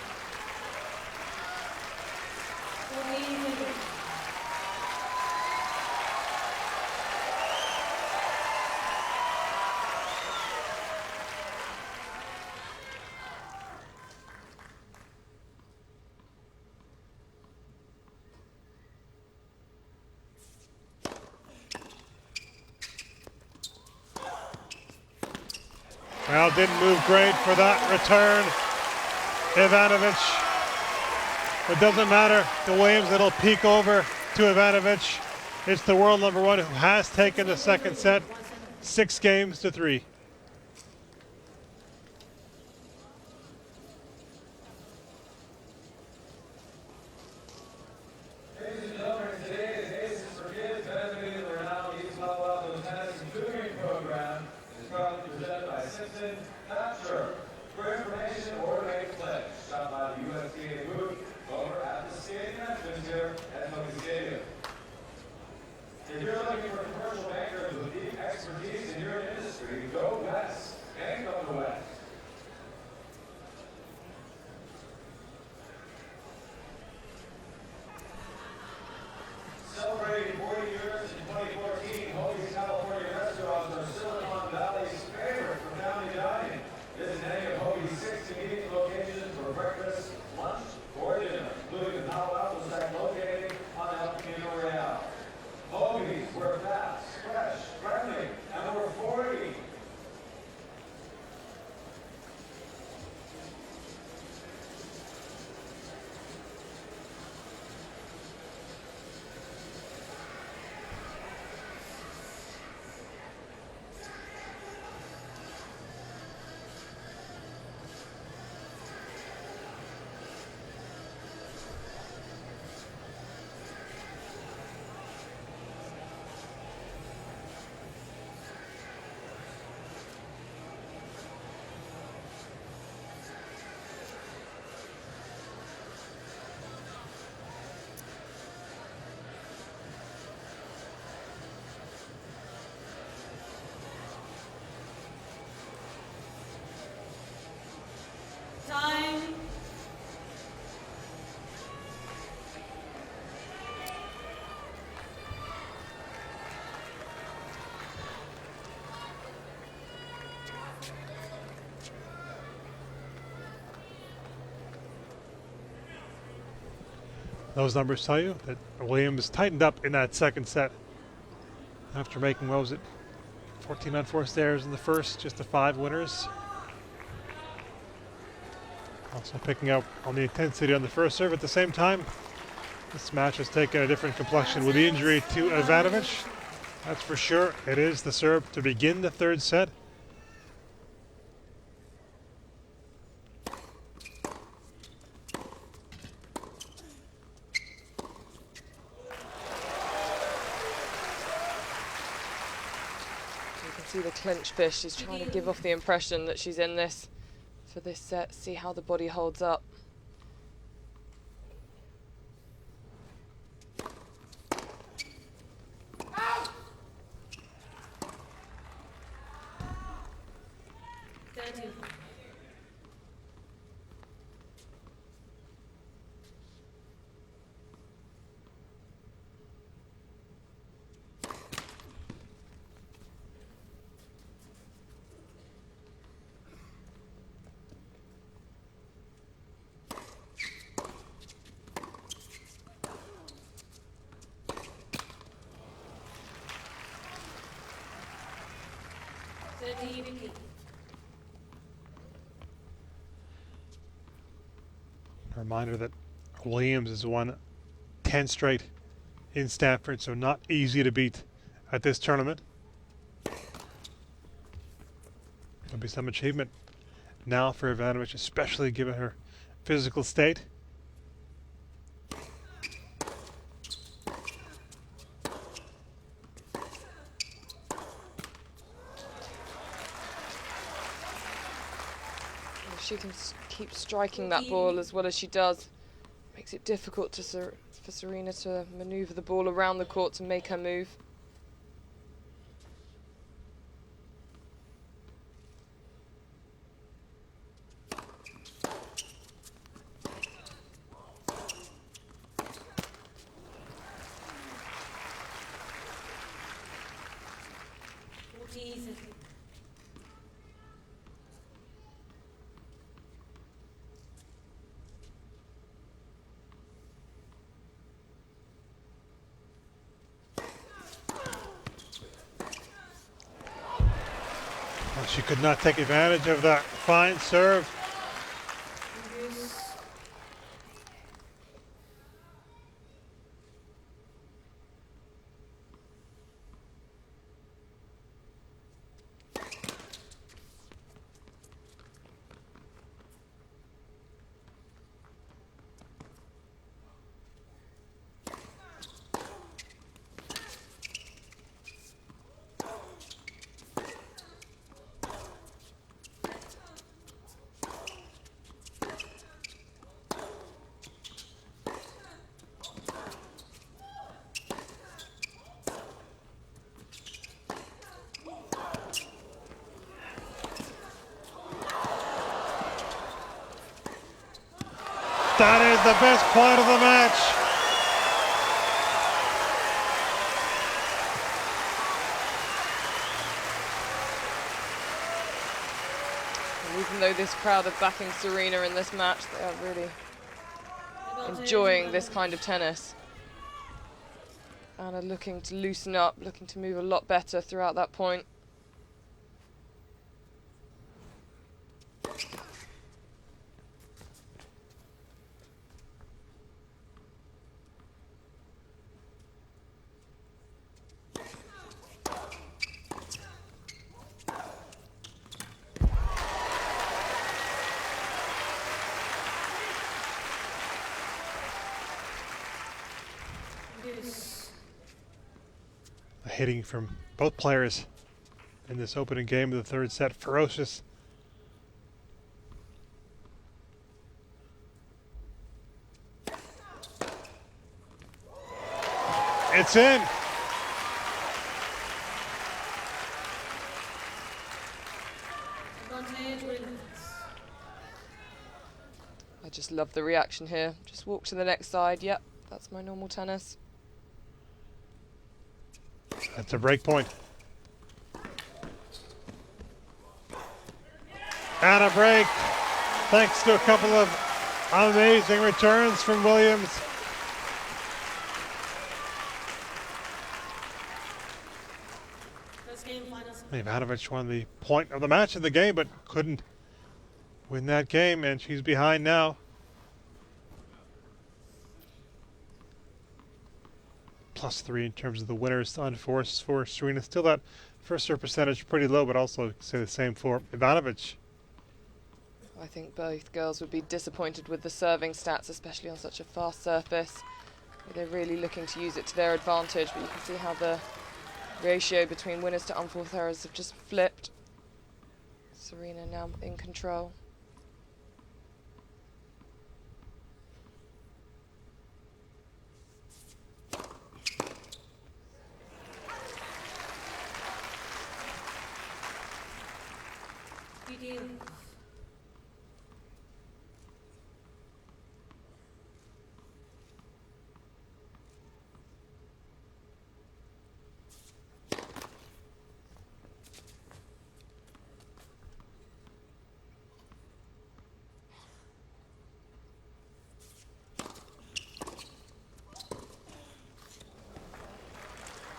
Well, didn't move great for that return, Ivanovic. It doesn't matter to Williams, it'll peek over to Ivanovic. It's the world number one who has taken the second set, 6-3. Ladies and gentlemen, today's Aces for Kids benefiting the renowned East Palo Alto Tennis and Tutoring Program is proudly presented by Simpson Thatcher. For information or to make a pledge, stop by the USDA booth over at the stadium entrance here at Tony Stadium. If you're looking for commercial bankers with deep expertise in your industry, go west. Bank of the West. Celebrating 40 years in 2014, Hoagie's California restaurants are Silicon Valley's favorite for family dining. Visit any of Hoagie's 6 convenient locations for breakfast, lunch, or dinner, including the Palo Alto site located on El Camino Real. Hoagie's, we're fast, fresh, friendly, and we're 40. Time. Those numbers tell you that Williams tightened up in that second set after making, what was it, 14 unforced errors in the first, just the 5 winners. Also picking up on the intensity on the first serve. At the same time, this match has taken a different complexion with the injury to Ivanovic. That's for sure. It is the serve to begin the third set. You can see the clenched fist. She's trying to give off the impression that she's in this for this set. See how the body holds up. Steady. 30 Vicky. A reminder that Williams has won 10 straight in Stanford, so not easy to beat at this tournament. There'll be some achievement now for Ivanovic, especially given her physical state. If she can keep striking that ball as well as she does, makes it difficult to for Serena to maneuver the ball around the court to make her move. Well, she could not take advantage of that fine serve. That is the best point of the match. And even though this crowd are backing Serena in this match, they are really enjoying this kind of tennis. And are looking to loosen up, looking to move a lot better throughout that point. The hitting from both players in this opening game of the third set, ferocious. It's in. Advantage wins. I just love the reaction here. Just walk to the next side. Yep, that's my normal tennis. That's a break point. And a break, thanks to a couple of amazing returns from Williams. First game finals. Ivanovic won the point of the match in the game, but couldn't win that game, and she's behind now. +3 in terms of the winners unforced for Serena. Still that first serve percentage pretty low, but also say the same for Ivanovic. I think both girls would be disappointed with the serving stats, especially on such a fast surface. They're really looking to use it to their advantage, but you can see how the ratio between winners to unforced errors have just flipped. Serena now in control. BT.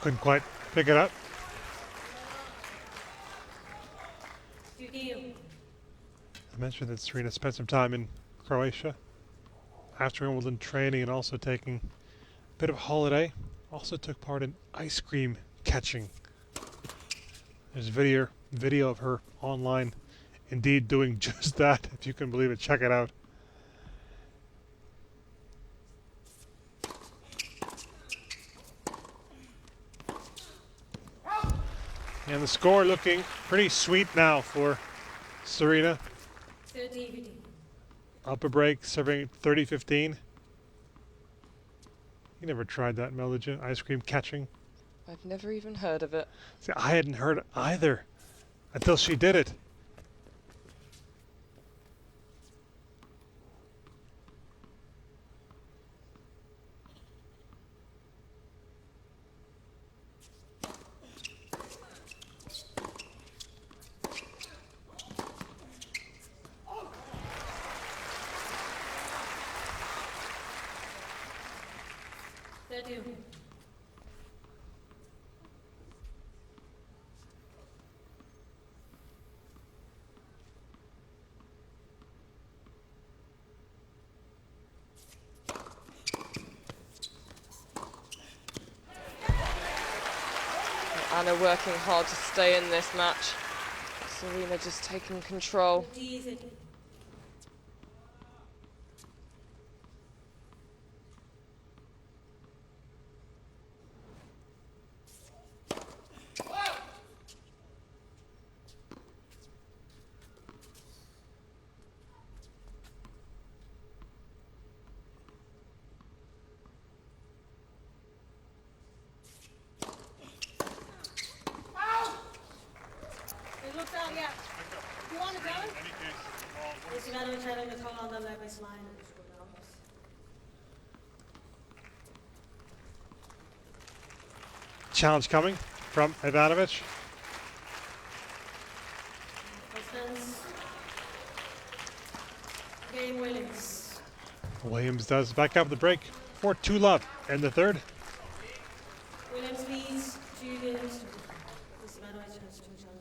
Couldn't quite pick it up. 15. I mentioned that Serena spent some time in Croatia after Wimbledon training and also taking a bit of a holiday. Also took part in ice cream catching. There's video of her online indeed doing just that, if you can believe it. Check it out. And the score looking pretty sweet now for Serena. 13-15. Up a break, serving 30-15. You never tried that, Mel, did you? Ice cream catching? I've never even heard of it. See, I hadn't heard it either until she did it. Anna working hard to stay in this match. Serena just taking control. 15. It looks out, yeah. You want to go? Is Ivanovic having the call on the left baseline? Challenge coming from Ivanovic. Offense. Game Williams. Williams does back up the break for 2-love in the third. Williams leads 2 games. This Ivanovic has 2 challenges.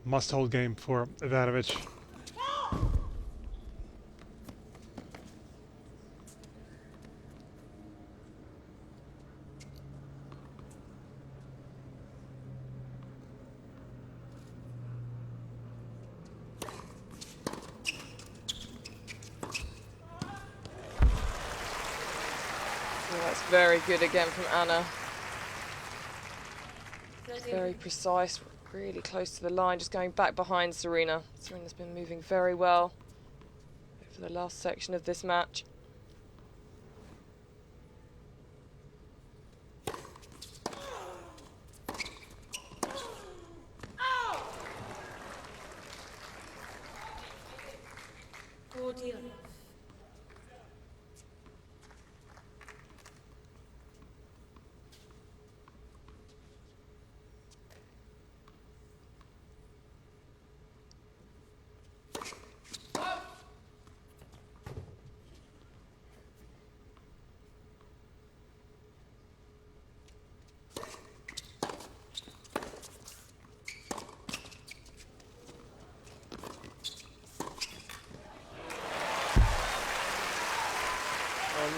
Must-hold game for Ivanovic. That's very good again from Anna. Very precise, really close to the line, just going back behind Serena. Serena's been moving very well for the last section of this match.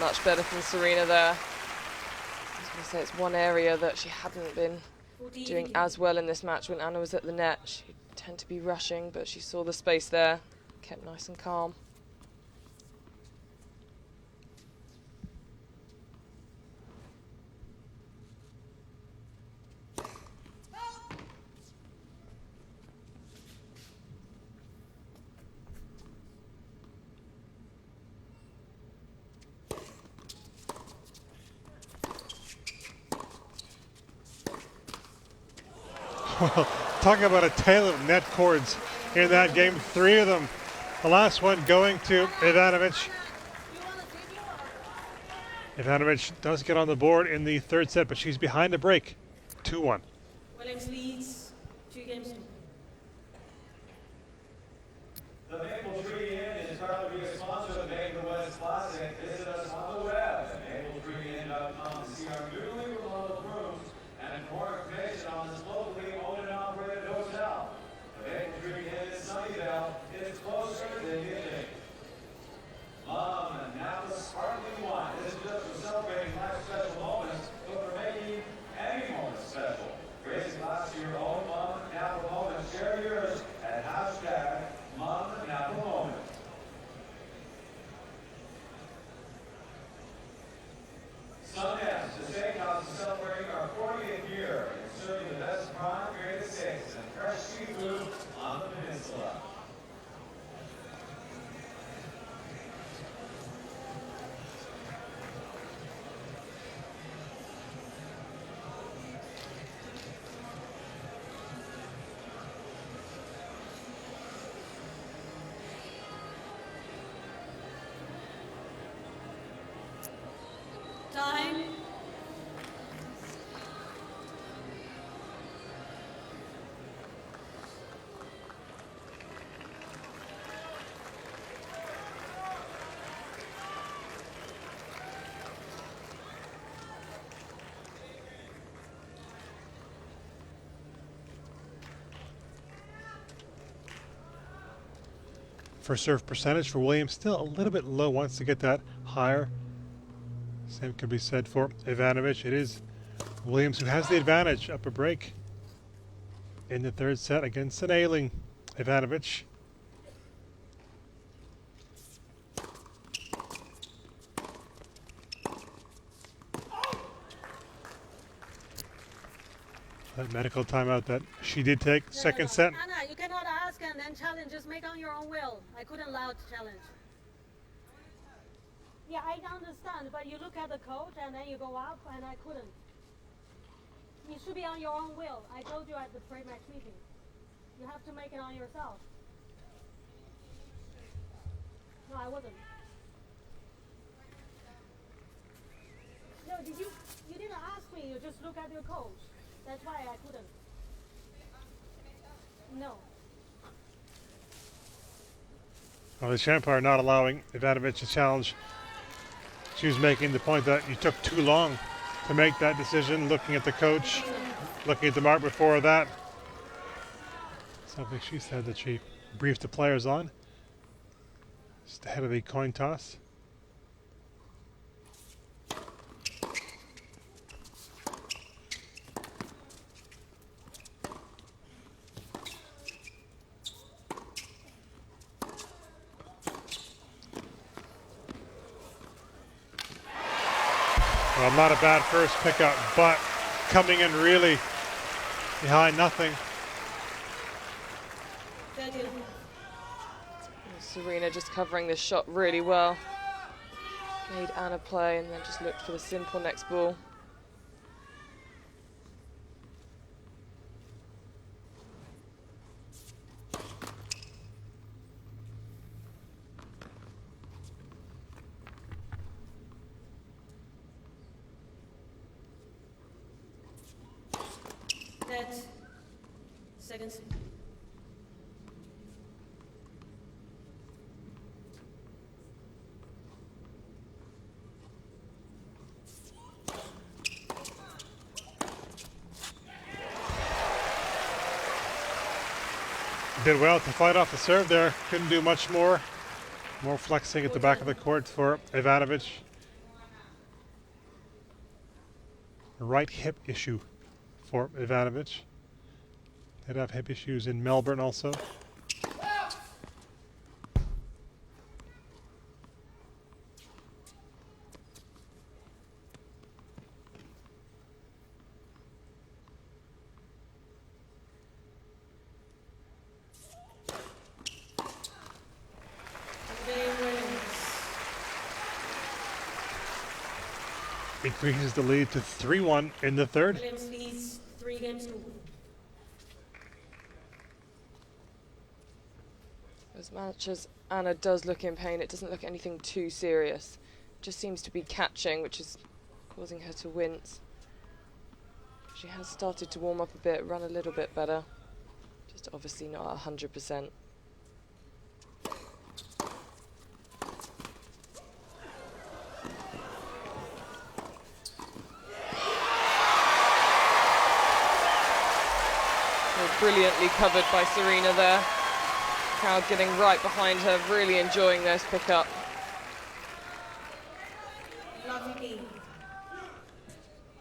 Much better from Serena there. I was going to say it's one area that she hadn't been doing as well in this match. When Anna was at the net, she'd tend to be rushing, but she saw the space there, kept nice and calm. Well, talking about a tale of net cords. in that game, 3 of them. The last one going to Ivanovic. Ivanovic does get on the board in the 3rd set, but she's behind the break, 2-1. Williams leads 2 games. The Maple Tree Inn is proud to be a sponsor of the Maple West Classic. Visit us on the web at mapletreeinn.com to see our newly remodeled rooms and for more information on this locally owned and operated hotel. The Maple Tree Inn in Sunnyvale is closer than you think. Mom and Napa Sparkling Wine isn't just for celebrating life's special moments, but for making any moment special. Raise a glass to your own Mom and Napa moment. Share yours at hashtag Mom and Napa moment. Sundance, the steakhouse is celebrating our 40th year and serving the best prime grade steaks and fresh seafood on the peninsula. Time. First serve percentage for Williams still a little bit low, wants to get that higher. Same could be said for Ivanovic. It is Williams who has the advantage up a break in the 3rd set against an ailing Ivanovic. That medical timeout that she did take, 2nd set. Anna, you cannot ask and then challenge. Just make on your own will. I couldn't allow to challenge. Yeah, I understand, but you look at the coach and then you go up, and I couldn't. You should be on your own will. I told you at the pre-match meeting. You have to make it on yourself. No, I wasn't. No, you didn't ask me. You just look at your coach. That's why I couldn't. No. Well, the umpire not allowing Ivanovic to challenge. She was making the point that you took too long to make that decision, looking at the coach, looking at the mark before that. Something she said that she briefed the players on just ahead of the coin toss. Well, not a bad first pickup, but coming in really behind nothing. Serena just covering this shot really well. Made Anna play and then just looked for the simple next ball. That seconds. Did well to fight off the serve there. Couldn't do much more. More flexing at the back of the court for Ivanovic. Right hip issue for Ivanovic. Did have hip issues in Melbourne also. Increases the lead to 3-1 in the 3rd. Williams leads 3 games to 1. As much as Anna does look in pain, it doesn't look anything too serious. Just seems to be catching, which is causing her to wince. She has started to warm up a bit, run a little bit better. Just obviously not at 100%. Brilliantly covered by Serena there. Crowd getting right behind her, really enjoying this pickup.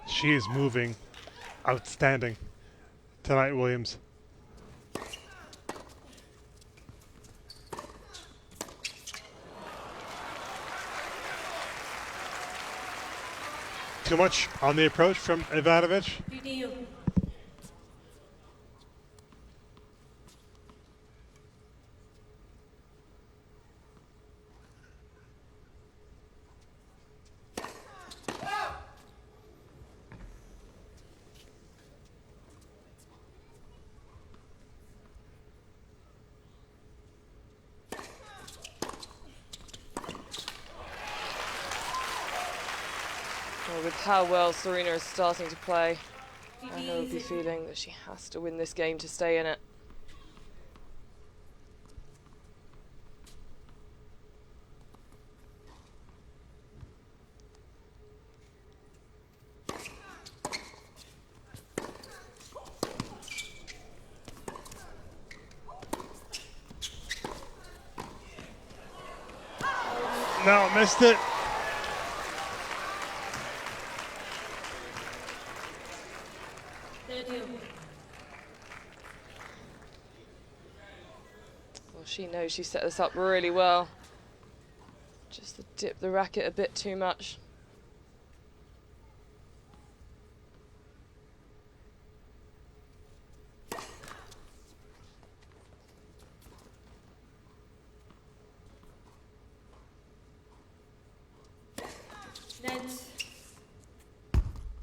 She is moving outstanding tonight, Williams. Too much on the approach from Ivanovic. Well, with how well Serena is starting to play, Anna will be feeling that she has to win this game to stay in it. No, missed it. Well, she knows she set this up really well. Just to dip the racket a bit too much.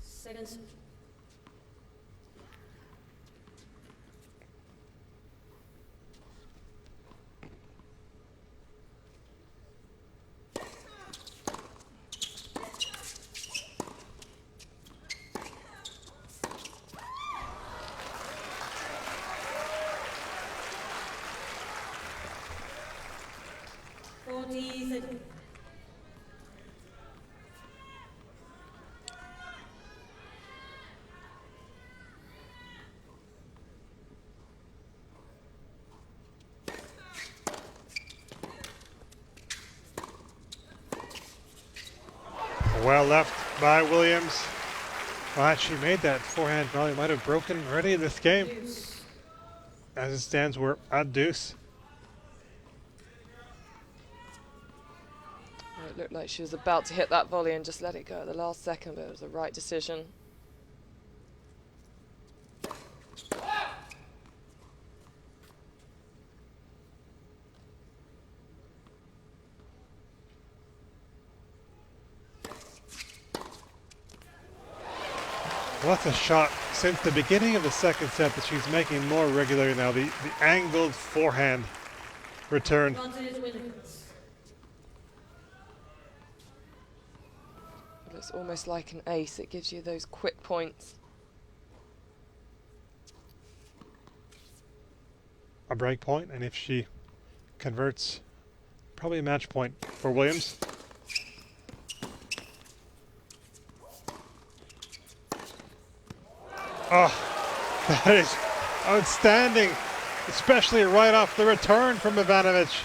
Seconds. Well left by Williams. Well, she made that forehand volley. Might have broken already in this game. As it stands, we're at deuce. Well, it looked like she was about to hit that volley and just let it go at the last second, but it was the right decision. Well, that's a shot since the beginning of the second set that she's making more regularly now. The angled forehand return. Well, it's almost like an ace. It gives you those quick points. A break point, and if she converts, probably a match point for Williams. Oh, that is outstanding, especially right off the return from Ivanovic.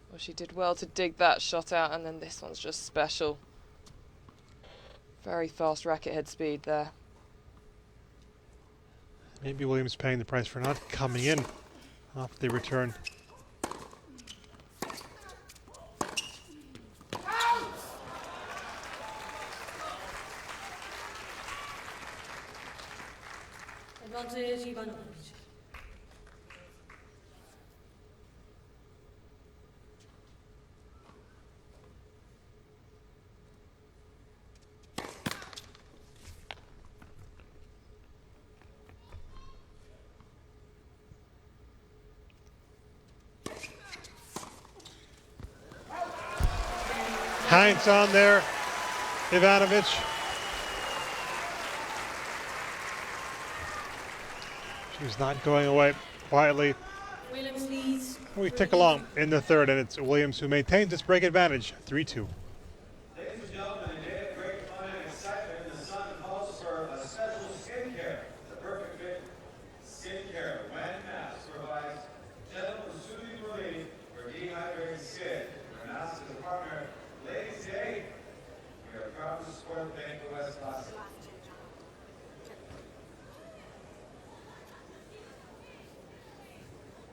Well, she did well to dig that shot out, and then this one's just special. Very fast racket head speed there. Maybe Williams paying the price for not coming in off the return. Advantage Ivanovic. Heinz on there. Ivanovic. She's not going away quietly. Williams leads. We tick along in the third, and it's Williams who maintains this break advantage, 3-2. Ladies and gentlemen, a day of great fun and excitement. The sun calls for a special skincare. The perfect fit skincare when masked provides gentle and soothing relief for dehydrated skin. Our mask is a partner. Ladies' Day, we are proud to support Bank of West Classic.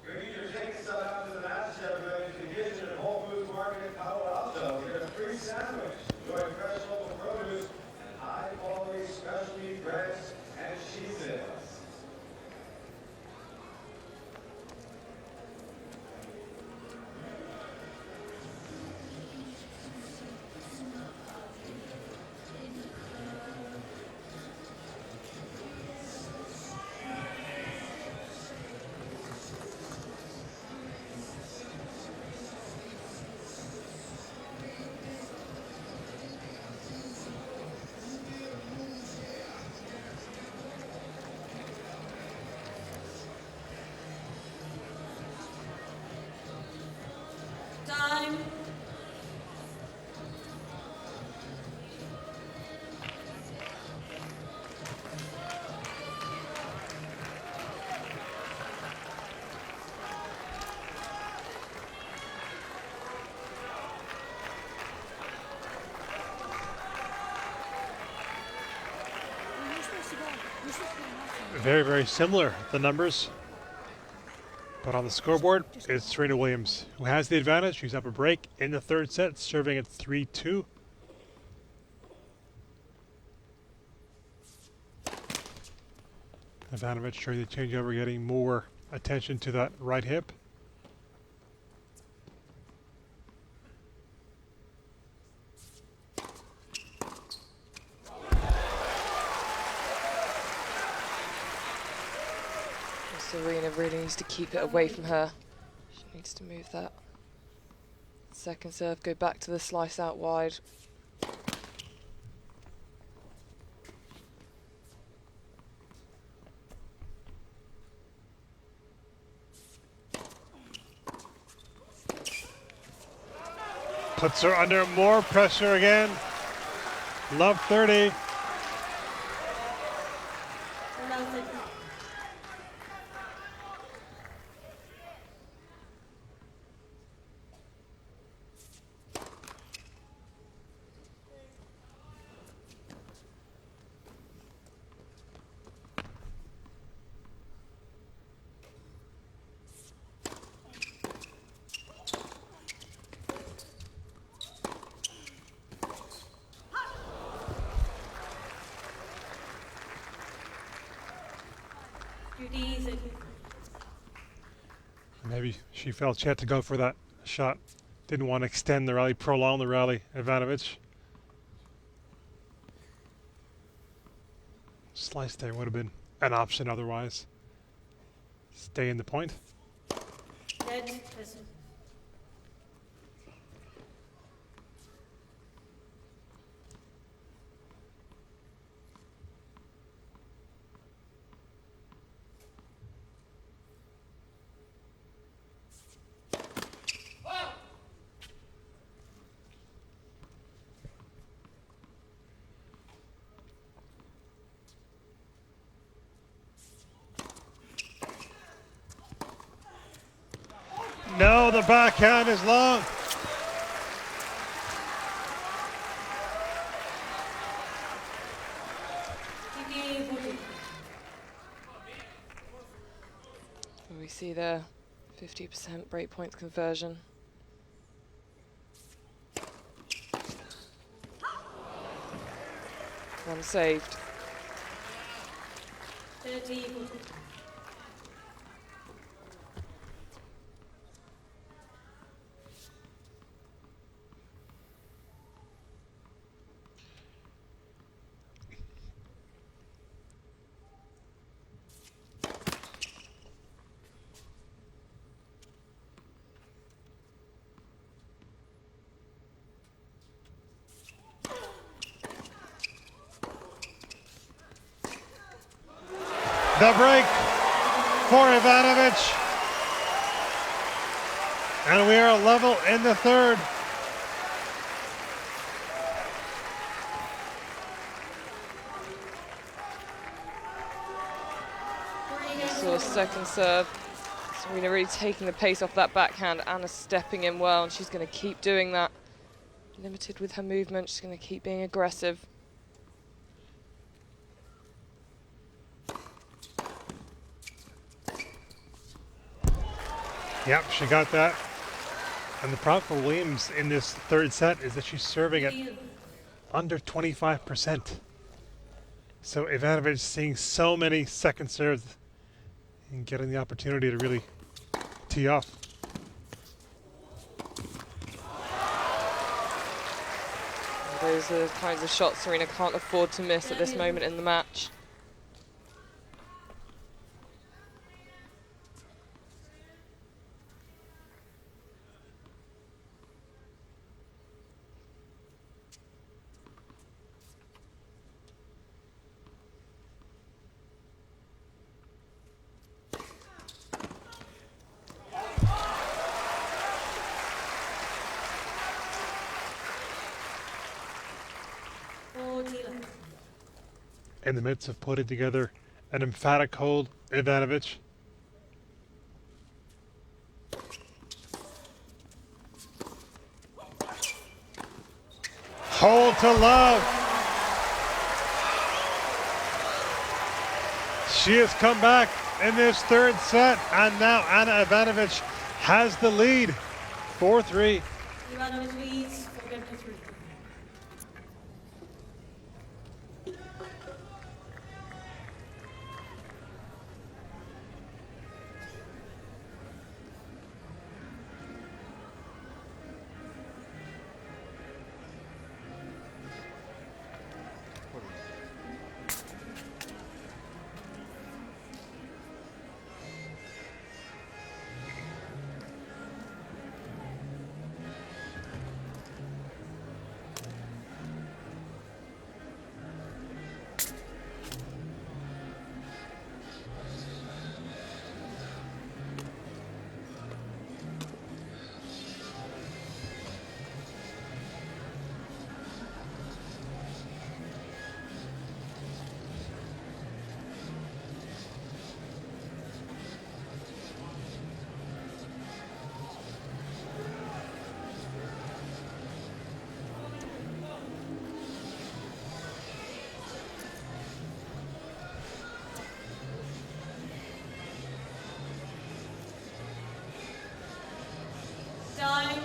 Bringing your tickets out to the match, everybody, to the kitchen at Whole Foods Market in Palo Alto. Get a free sandwich. Enjoy fresh local produce and high-quality specialty breads and cheeses. Time. Very, very similar, the numbers. But on the scoreboard, it's Serena Williams who has the advantage. She's up a break in the third set, serving at 3-2. Ivanovic trying to change over, getting more attention to that right hip. Serena really needs to keep it away from her. She needs to move that second serve, go back to the slice out wide. Puts her under more pressure again. Love 30. Maybe she felt she had to go for that shot. Didn't want to extend the rally, prolong the rally. Ivanovic. Slice there would have been an option otherwise. Stay in the point. No, the backhand is long. We see there 50% break points conversion. One saved. 30. The break for Ivanovic. And we are level in the third. So second serve. Serena really taking the pace off that backhand. Anna stepping in well, and she's going to keep doing that. Limited with her movement, she's going to keep being aggressive. Yep, she got that. And the problem for Williams in this third set is that she's serving at under 25%. So Ivanovic seeing so many second serves and getting the opportunity to really tee off. Those are the kinds of shots Serena can't afford to miss at this moment in the match. In the midst of putting together an emphatic hold, Ivanovic. Hold to love. She has come back in this third set, and now Anna Ivanovic has the lead, 4-3. Ivanovic leads 4-3. Time.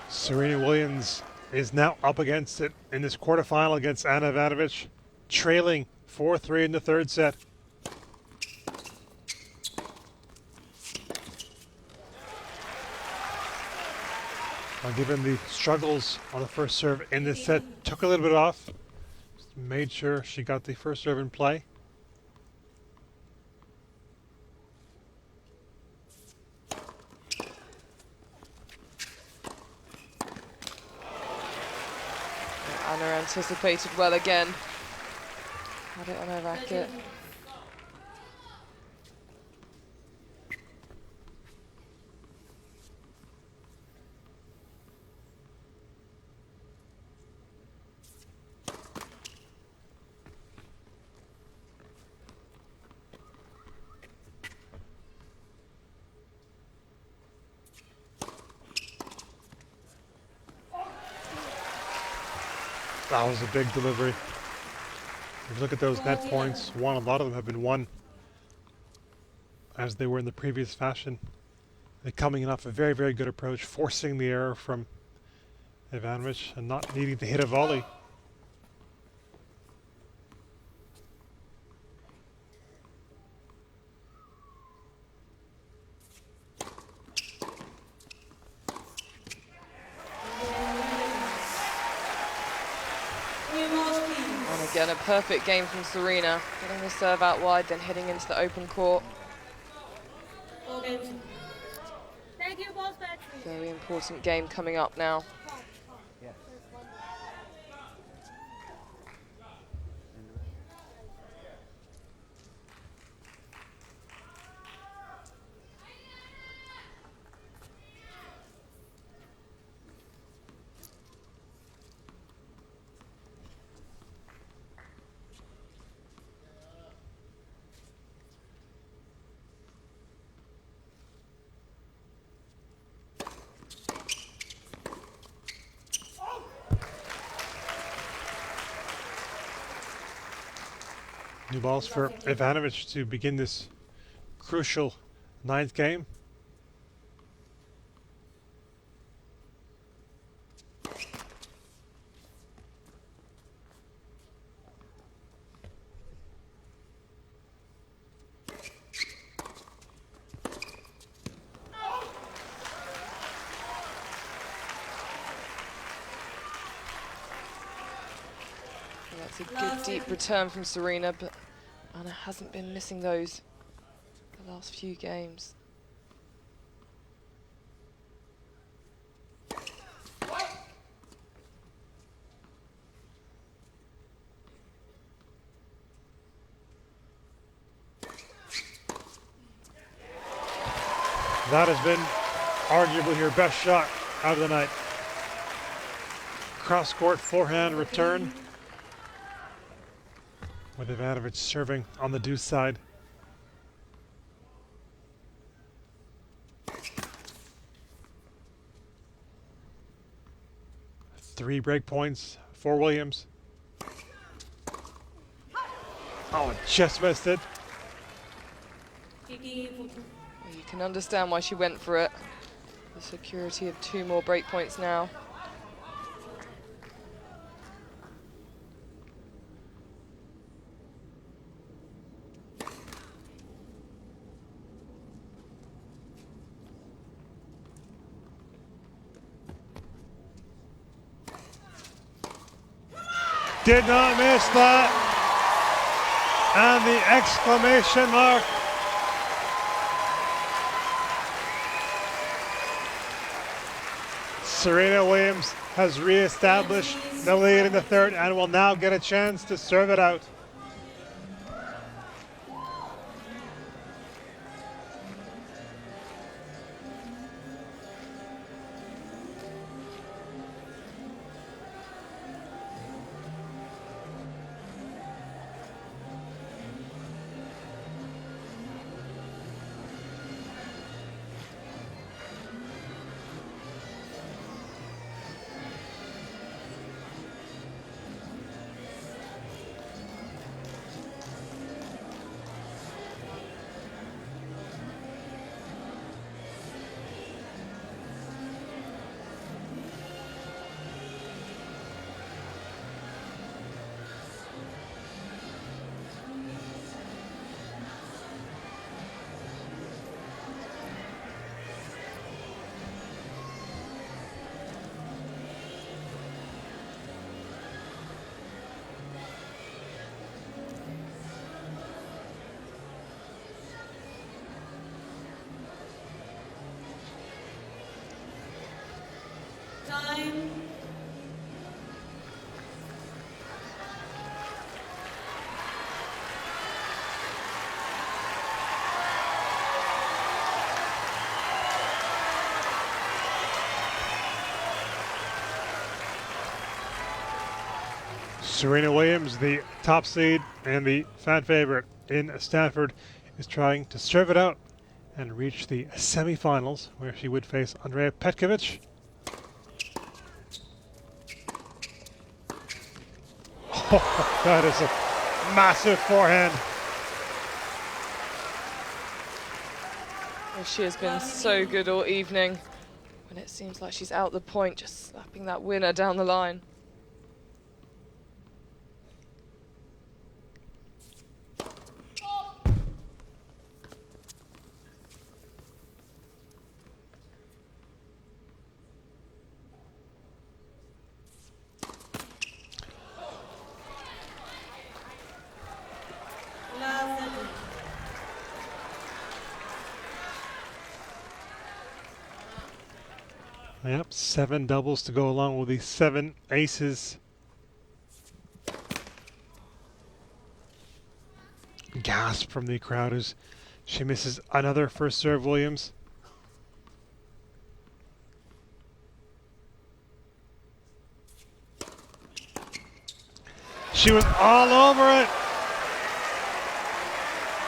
Serena Williams is now up against it in this quarterfinal against Anna Ivanovic, trailing 4-3 in the third set. Given the struggles on the first serve in this set, took a little bit off, just made sure she got the first serve in play. Anna anticipated well again. Had it on her racket. That was a big delivery. If you look at those net points, a lot of them have been won as they were in the previous fashion. They're coming off a very, very good approach, forcing the error from Ivanovic and not needing to hit a volley. New match, please. And again, a perfect game from Serena, getting the serve out wide, then heading into the open court. 4 games. Thank you, boss battery. Very important game coming up now. New balls for Ivanovic to begin this crucial 9th game. That's a good deep return from Serena, but Anna hasn't been missing those the last few games. That has been arguably her best shot out of the night. Cross-court forehand return with Ivanovic serving on the deuce side. 3 break points for Williams. Oh, just missed it. Well, you can understand why she went for it. The security of 2 more break points now. Did not miss that. And the exclamation mark. Serena Williams has re-established the lead in the 3rd and will now get a chance to serve it out. Time. Serena Williams, the top seed and the fan favorite in Stanford, is trying to serve it out and reach the semifinals where she would face Andrea Petkovic. Oh, that is a massive forehand. Well, she has been so good all evening. When it seems like she's out the point, just slapping that winner down the line. Yep, 7 doubles to go along with these 7 aces. Gasp from the crowd as she misses another first serve, Williams. She was all over it.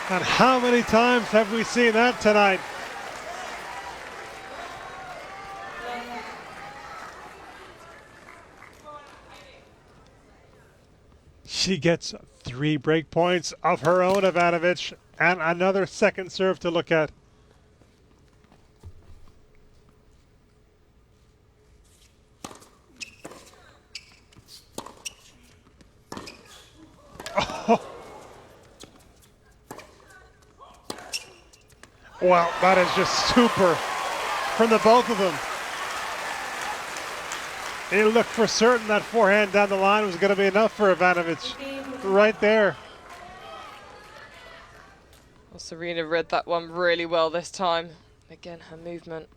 And how many times have we seen that tonight? She gets 3 break points of her own, Ivanovic, and another second serve to look at. Oh. Well, that is just super from the both of them. It looked for certain that forehand down the line was going to be enough for Ivanovic. Right there. Well, Serena read that one really well this time. Again, her movement.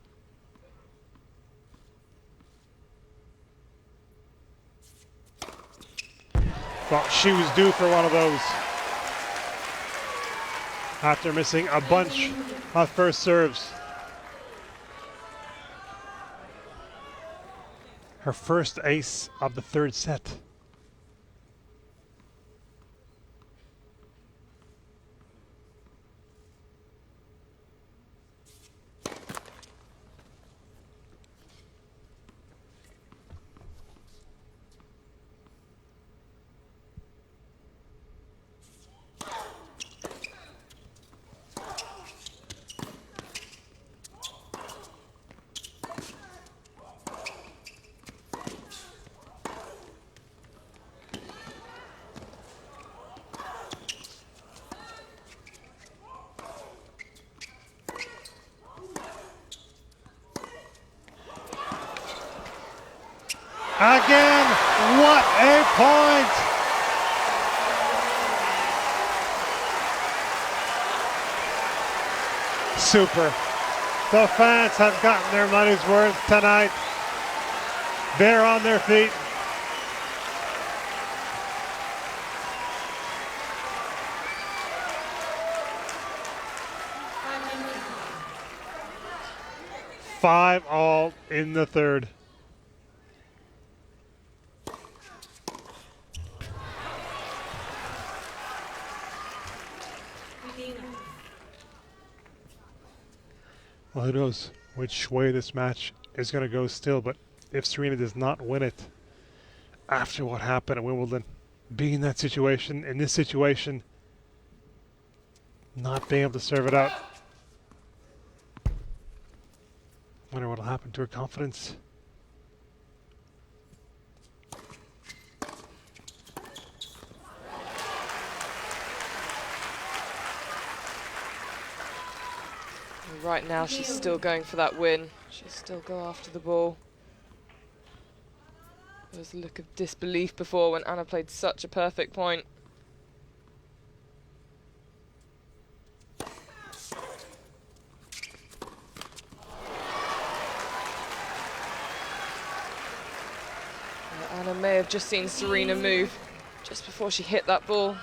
Well, she was due for one of those. After missing a bunch of first serves. Her first ace of the third set. Again, what a point! Super. The fans have gotten their money's worth tonight. They're on their feet. Five all in the third. Well, who knows which way this match is going to go still, but if Serena does not win it after what happened at Wimbledon, being in that situation, in this situation, not being able to serve it out, wonder what will happen to her confidence. Right now, she's still going for that win. She'll still go after the ball. There was a look of disbelief before when Anna played such a perfect point. Anna may have just seen Serena move just before she hit that ball.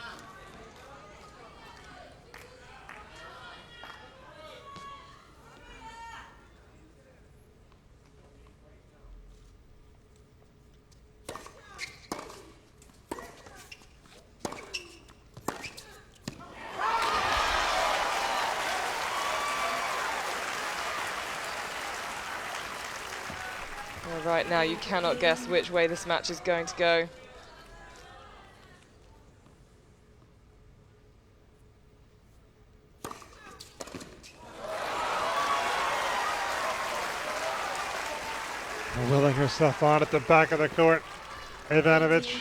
Right now, you cannot guess which way this match is going to go. Willing herself on at the back of the court, Ivanovic.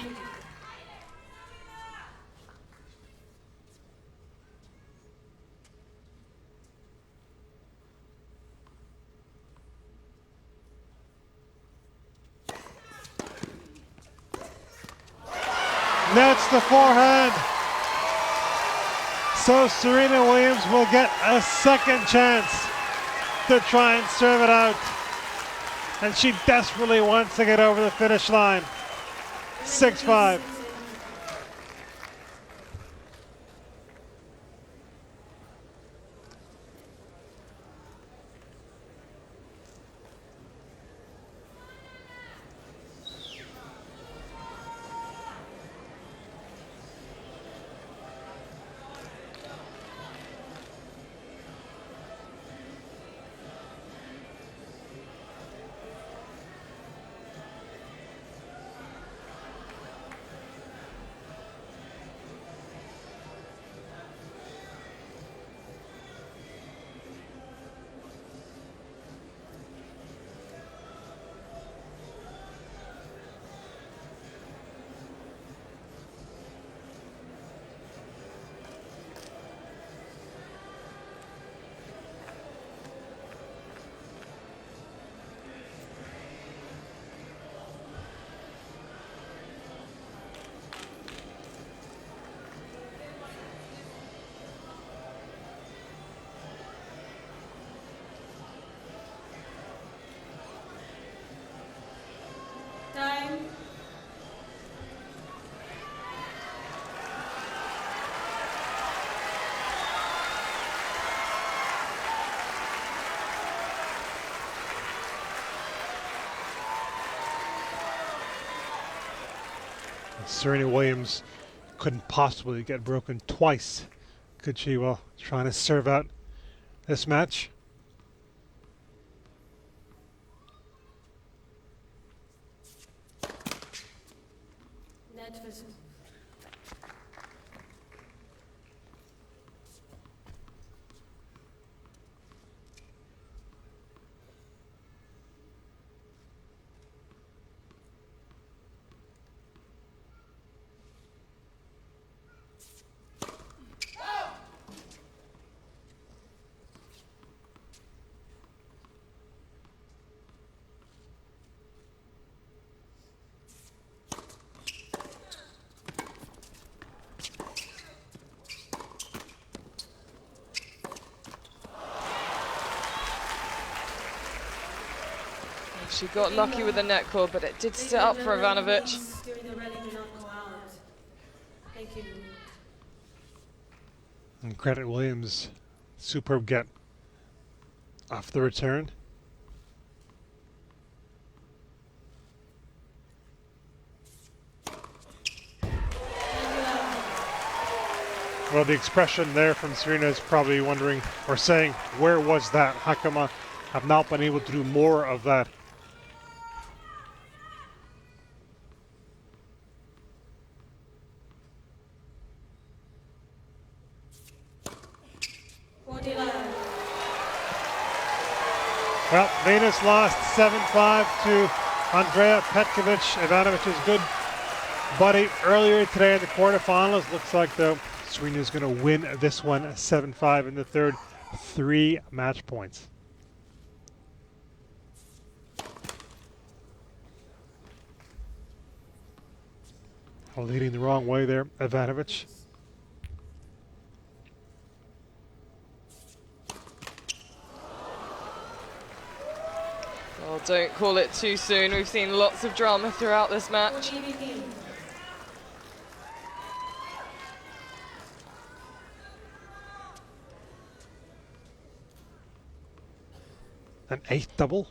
Nets the forehand. So Serena Williams will get a second chance to try and serve it out. And she desperately wants to get over the finish line. 6-5. Time. Serena Williams couldn't possibly get broken twice, could she? Well, trying to serve out this match. Net vision. She got lucky with the net cord, but it did sit up for Ivanovic. During the rally, do not go out. Thank you. And credit Williams, superb get off the return. Well, the expression there from Serena is probably wondering or saying, where was that? How come I have not been able to do more of that? Well, Venus lost 7-5 to Andrea Petkovic, Ivanovic's good buddy, earlier today in the quarterfinals. Looks like, though, Serena's going to win this one 7-5 in the third. 3 match points. Leading the wrong way there, Ivanovic. Oh, don't call it too soon. We've seen lots of drama throughout this match. An 8th double.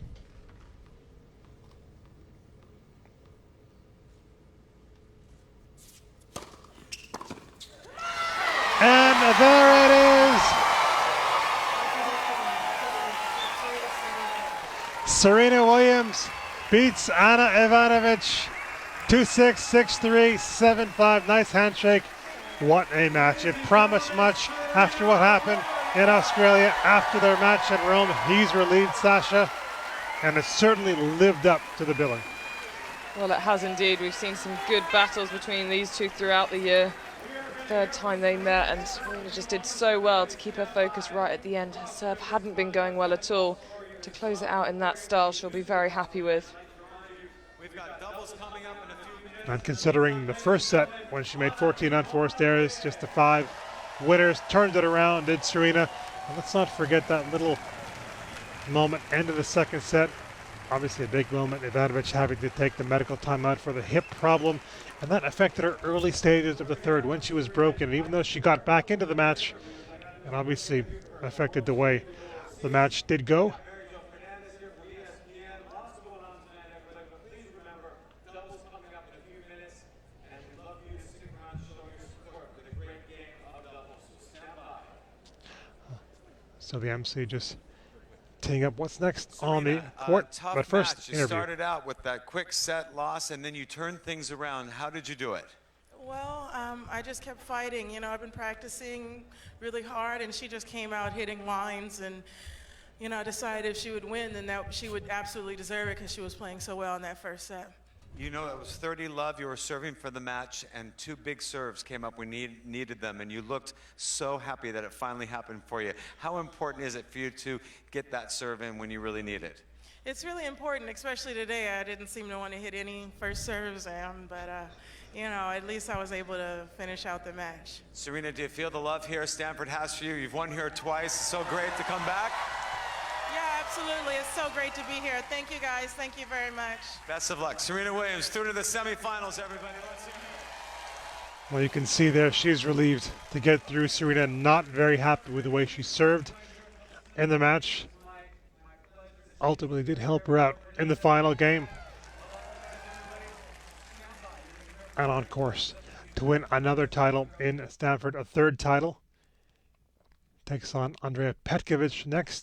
And there it is. Serena Williams beats Ana Ivanovic 2-6, 6-3, 7-5. Nice handshake. What a match. It promised much after what happened in Australia after their match at Rome. He's relieved Sasha, and it certainly lived up to the billing. Well, it has indeed. We've seen some good battles between these two throughout the year. Third time they met, and Serena just did so well to keep her focus right at the end. Her serve hadn't been going well at all. To close it out in that style, she'll be very happy with. We've got doubles coming up in a few minutes. And considering the first set, when she made 14 unforced errors, just the 5 winners, turned it around, did Serena. And let's not forget that little moment, end of the second set, Obviously a big moment. Ivanovic having to take the medical timeout for the hip problem, and that affected her early stages of the third when she was broken. And even though she got back into the match, and obviously affected the way the match did go. So the MC just teeing up what's next on the court. Tough But first, match. You interview. started out with that quick set loss, and then you turned things around. How did you do it? Well, I just kept fighting. You know, I've been practicing really hard, and she just came out hitting lines, and you know, I decided if she would win, then that she would absolutely deserve it because she was playing so well in that first set. You know, it was 30-love. You were serving for the match, and two big serves came up. We needed them, and you looked so happy that it finally happened for you. How important is it for you to get that serve in when you really need it? It's really important, especially today. I didn't seem to want to hit any first serves, but you know, at least I was able to finish out the match. Serena, do you feel the love here Stanford has for you? You've won here twice. It's so great to come back. Yeah, absolutely. It's so great to be here. Thank you, guys. Thank you very much. Best of luck. Serena Williams through to the semifinals, everybody. Let's see you. Well, you can see there she's relieved to get through. Serena not very happy with the way she served in the match. Ultimately did help her out in the final game. And on course to win another title in Stanford, a third title. Takes on Andrea Petkovic next